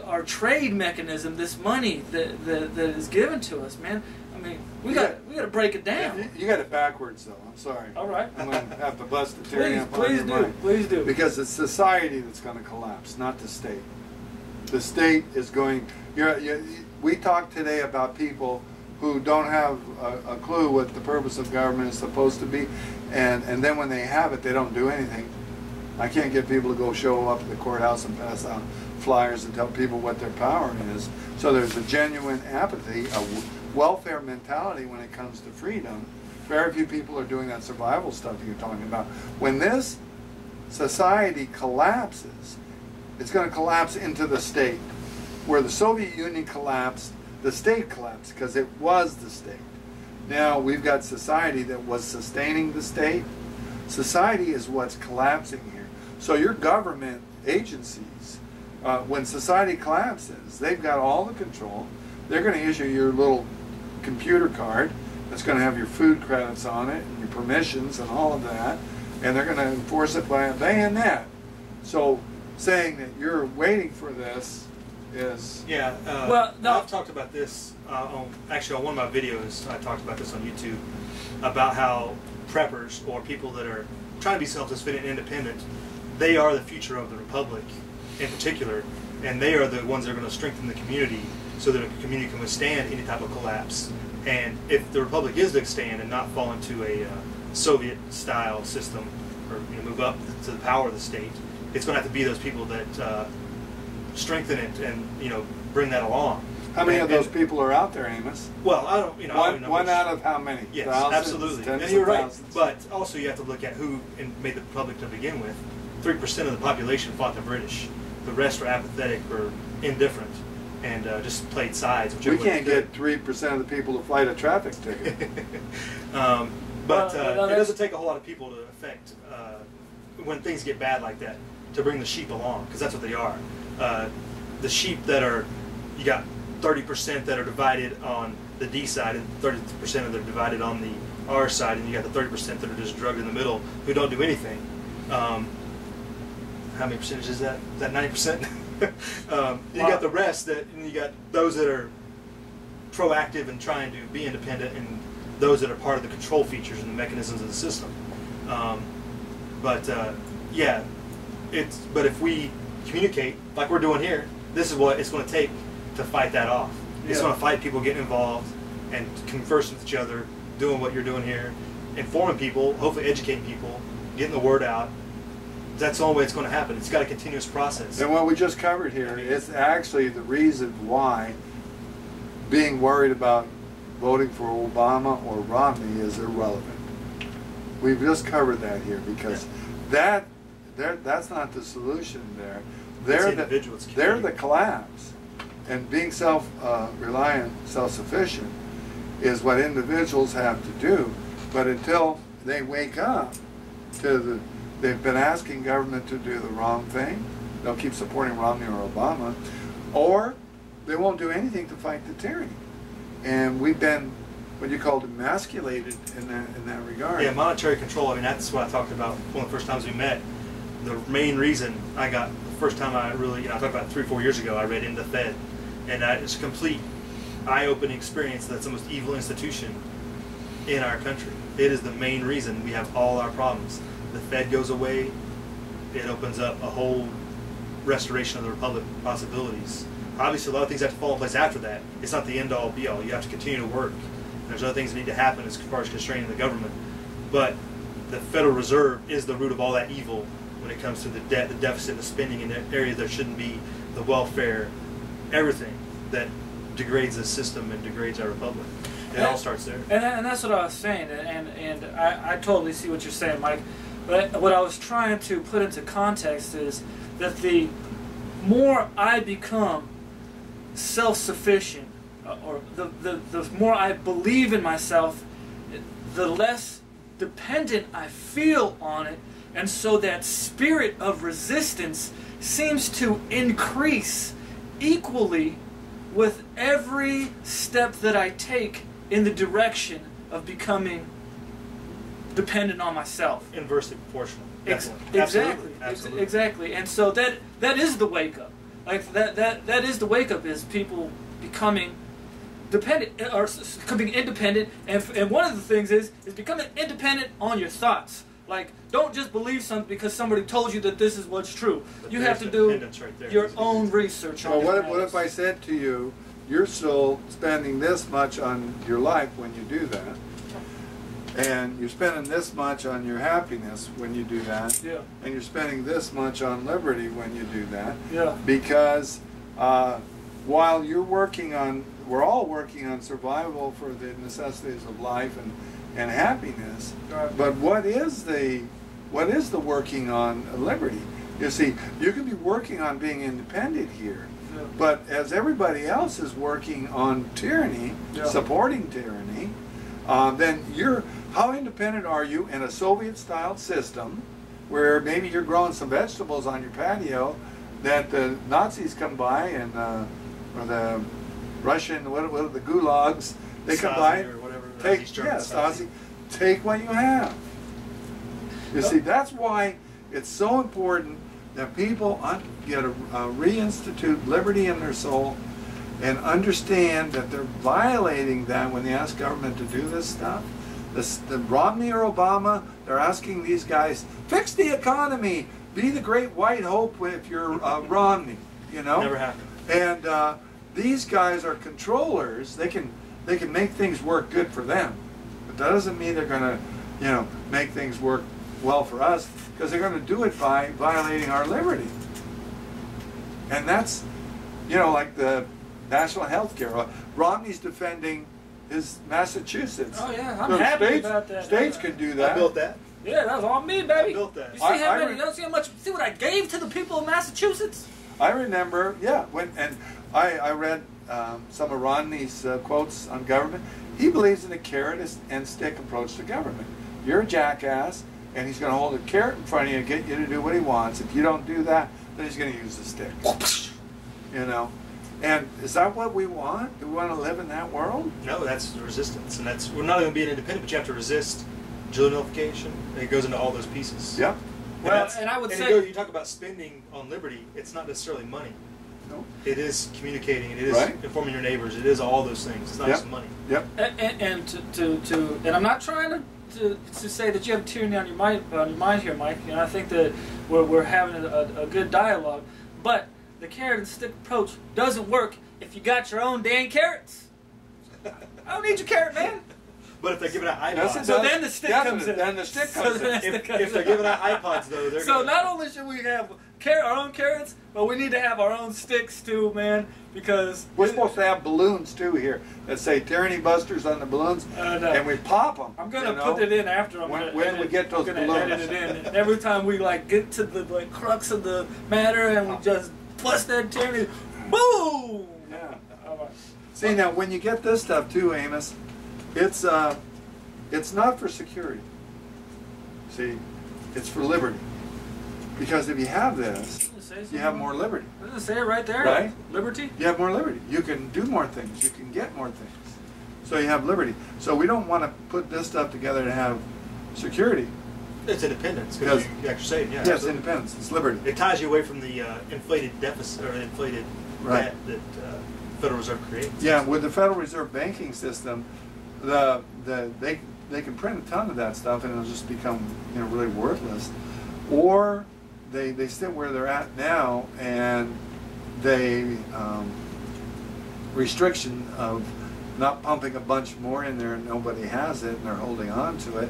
our trade mechanism, this money that is given to us, man. I mean, we got to break it down. You got it backwards, though. I'm sorry. All right. I'm going to have to bust the theory up on Please your do. mind. Please do. Because it's society that's going to collapse, not the state. The state is going. We talked today about people who don't have a clue what the purpose of government is supposed to be, and then when they have it, they don't do anything. I can't get people to go show up at the courthouse and pass out flyers and tell people what their power is. So there's a genuine apathy, a welfare mentality when it comes to freedom. Very few people are doing that survival stuff you're talking about. When this society collapses, it's going to collapse into the state. Where the Soviet Union collapsed, the state collapsed because it was the state. Now we've got society that was sustaining the state. Society is what's collapsing here. So your government agencies, when society collapses, they've got all the control. They're going to issue your little computer card that's going to have your food credits on it and your permissions and all of that, and they're going to enforce it by a bayonet. So saying that you're waiting for this is... Yeah, well, no. I've talked about this, actually on one of my videos, I talked about this on YouTube, about how preppers, or people that are trying to be self-sufficient and independent, they are the future of the republic in particular, and they are the ones that are going to strengthen the community so that the community can withstand any type of collapse. And if the republic is to extend and not fall into a Soviet-style system, or move up to the power of the state, it's going to have to be those people that strengthen it and bring that along. How many of those people are out there, Amos? Well, I don't. I don't know one which. out of how many? Yes, thousands, absolutely. tens And you're of right. thousands? But also you have to look at who made the republic to begin with. 3% of the population fought the British. The rest were apathetic or indifferent and just played sides. We can't get 3% of the people to fight a traffic ticket. But it doesn't take a whole lot of people to affect when things get bad like that to bring the sheep along, because that's what they are. The sheep that are, you got 30% that are divided on the D side and 30% that are divided on the R side, and you got the 30% that are just drugged in the middle who don't do anything. How many percentage is that? Is that 90%? You got the rest and you got those that are proactive and trying to be independent, and those that are part of the control features and the mechanisms of the system. Yeah, but if we communicate like we're doing here, this is what it's going to take to fight that off. It's going to fight people getting involved and conversing with each other, doing what you're doing here, informing people, hopefully educating people, getting the word out. That's the only way it's going to happen. It's got a continuous process. And what we just covered here is actually the reason why being worried about voting for Obama or Romney is irrelevant. We've just covered that here, because that's not the solution there. They're the collapse. And being self-reliant, self-sufficient is what individuals have to do. But until they wake up to they've been asking government to do the wrong thing, they'll keep supporting Romney or Obama, or they won't do anything to fight the tyranny. And we've been, what you call, emasculated in that regard. Yeah, monetary control. I mean, that's what I talked about one of the first times we met. The main reason I got, the first time I really, I talked about 3 or 4 years ago, I read In the Fed. And it's a complete eye-opening experience. That's the most evil institution in our country. It is the main reason we have all our problems. The Fed goes away, it opens up a whole restoration of the republic possibilities. Obviously, a lot of things have to fall in place after that. It's not the end-all, be-all. You have to continue to work. There's other things that need to happen as far as constraining the government. But the Federal Reserve is the root of all that evil when it comes to the debt, the deficit, the spending in areas there shouldn't be, the welfare, everything that degrades the system and degrades our republic. It all starts there. And that's what I was saying, and I totally see what you're saying, Mike. But what I was trying to put into context is that the more I become self-sufficient, or the more I believe in myself, the less dependent I feel on it, and so that spirit of resistance seems to increase equally with every step that I take in the direction of becoming dependent on myself. Inversely proportional. Exactly. Absolutely. Exactly. And so that is the wake up. Like that is the wake up, is people becoming dependent or becoming independent, and one of the things is becoming independent on your thoughts. Like, don't just believe something because somebody told you that this is what's true. But you have to do right your own research on Well, it. what if I said to you, you're still spending this much on your life when you do that, and you're spending this much on your happiness when you do that, Yeah. and you're spending this much on liberty when you do that, Yeah. because while you're working on, we're all working on survival for the necessities of life and happiness, Right. but what is the working on liberty? You see, you can be working on being independent here, Yeah. but as everybody else is working on tyranny, Yeah. supporting tyranny, then how independent are you in a Soviet-style system where maybe you're growing some vegetables on your patio that the Nazis come by and or the Russian, what are the gulags, they come by, or whatever, take, East German yeah, Stasi. Stasi, take what you have. You see, that's why it's so important that people get a reinstitute liberty in their soul and understand that they're violating that when they ask government to do this stuff. The Romney or Obama, they're asking these guys, fix the economy, be the great white hope if you're Romney, you know? Never happened. And these guys are controllers. They can make things work good for them, but that doesn't mean they're going to, make things work well for us, because they're going to do it by violating our liberty. And that's, like the national health care. Romney's defending his Massachusetts. Oh yeah, I'm So happy about that. States can do that. I built that. Yeah, that was all me, baby. I built that. You see how many? You don't see how much? See what I gave to the people of Massachusetts? I remember, yeah, I read some of Romney's quotes on government. He believes in a carrot and stick approach to government. You're a jackass, and he's going to hold a carrot in front of you and get you to do what he wants. If you don't do that, then he's going to use the stick. And is that what we want? Do we want to live in that world? No, that's resistance, and we're not going to be an independent, but you have to resist jail nullification. It goes into all those pieces. Yep. Well, and I would say you talk about spending on liberty. It's not necessarily money. No. It is communicating. It is Right. informing your neighbors. It is all those things. It's not Yep. just money. Yep. and I'm not trying to say that you have tyranny on your mind here, Mike. I think that we're having a good dialogue, but the carrot and stick approach doesn't work if you got your own dang carrots. I don't need your carrot, man. But if they're giving out Yes, iPods, it So does. then the stick Definitely. comes in. Then the stick So comes then in. the stick if comes they're in. giving out iPods, though, they're So gonna, not only should we have our own carrots, but we need to have our own sticks too, man, because We're supposed to have balloons too here that say tyranny busters on the balloons, No. and we pop them. I'm gonna put it in after I'm When- gonna when edit, we get those I'm gonna balloons. edit it in. And every time we get to the crux of the matter and we just bust that tyranny, boom. Yeah. All right. See, now when you get this stuff too, Amos, it's not for security. See, it's for liberty. Because if you have this, you have more liberty. Doesn't it say it right there? Right. Liberty. You have more liberty. You can do more things. You can get more things. So you have liberty. So we don't want to put this stuff together to have security. it's independence because Yes. you actually say it. Yeah, Yes, absolutely. independence. It's liberty. It ties you away from the inflated deficit or inflated Right. debt that Federal Reserve creates. Yeah, with the Federal Reserve banking system, they can print a ton of that stuff and it'll just become really worthless. Or they sit where they're at now and they restriction of not pumping a bunch more in there and nobody has it and they're holding on to it,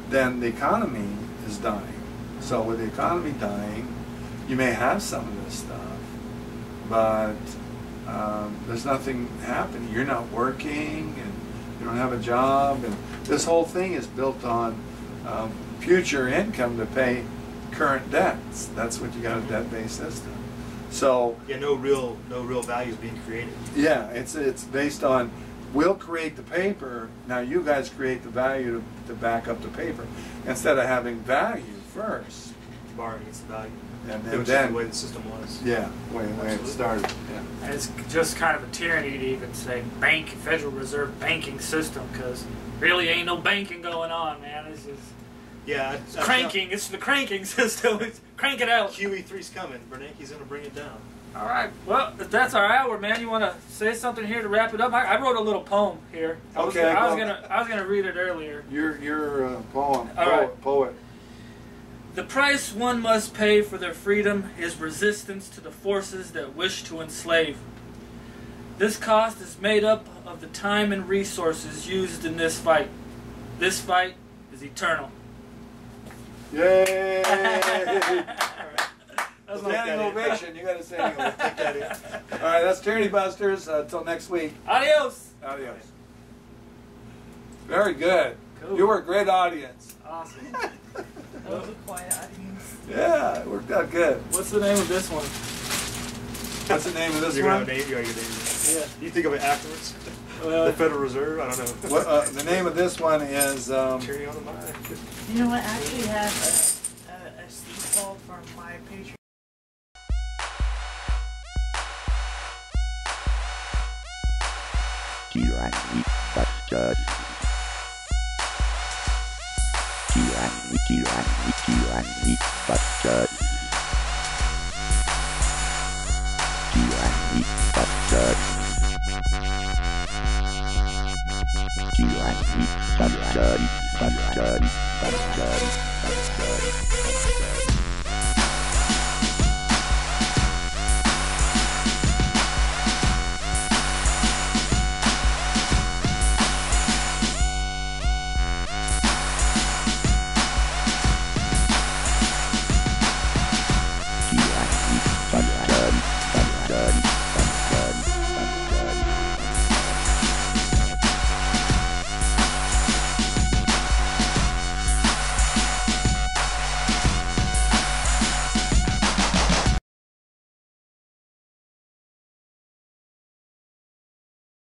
then the economy is dying. So with the economy dying, you may have some of this stuff, but there's nothing happening. You're not working, and you don't have a job, and this whole thing is built on future income to pay current debts. That's what you got, a debt-based system. So yeah, no real value is being created. yeah, it's based on, we'll create the paper, now you guys create the value to back up the paper, instead of having value first. Borrowing against the value. And It was just then, the way the system was. yeah, way it started. Yeah. And it's just kind of a tyranny to even say Federal Reserve banking system, because really ain't no banking going on, man. It's just Yeah, cranking. It's the cranking system. It's crank it out. QE3's coming. Bernanke's going to bring it down. All right. Well, that's our hour, man. You want to say something here to wrap it up? I wrote a little poem here. I was gonna read it earlier. Your poem, All right. poet. The price one must pay for their freedom is resistance to the forces that wish to enslave. This cost is made up of the time and resources used in this fight. This fight is eternal. Yay! That's Standing ovation. You got to say it. Take that in. All right, that's Tyranny Busters. Until next week. Adios. Adios. Very good. Cool. You were a great audience. Awesome. That was a quiet audience. Yeah, it worked out good. What's the name of this one? What's the name of this You're going one? to name. You're going to name it. Yeah. You think of it afterwards? The Federal Reserve? I don't know. What, the name of this one is. Tyranny on the mind. You know what? I actually have a seed ball from my Patreon. Tyranny Busters. Tyranny Busters. Tyranny Busters. Tyranny Busters. Busters.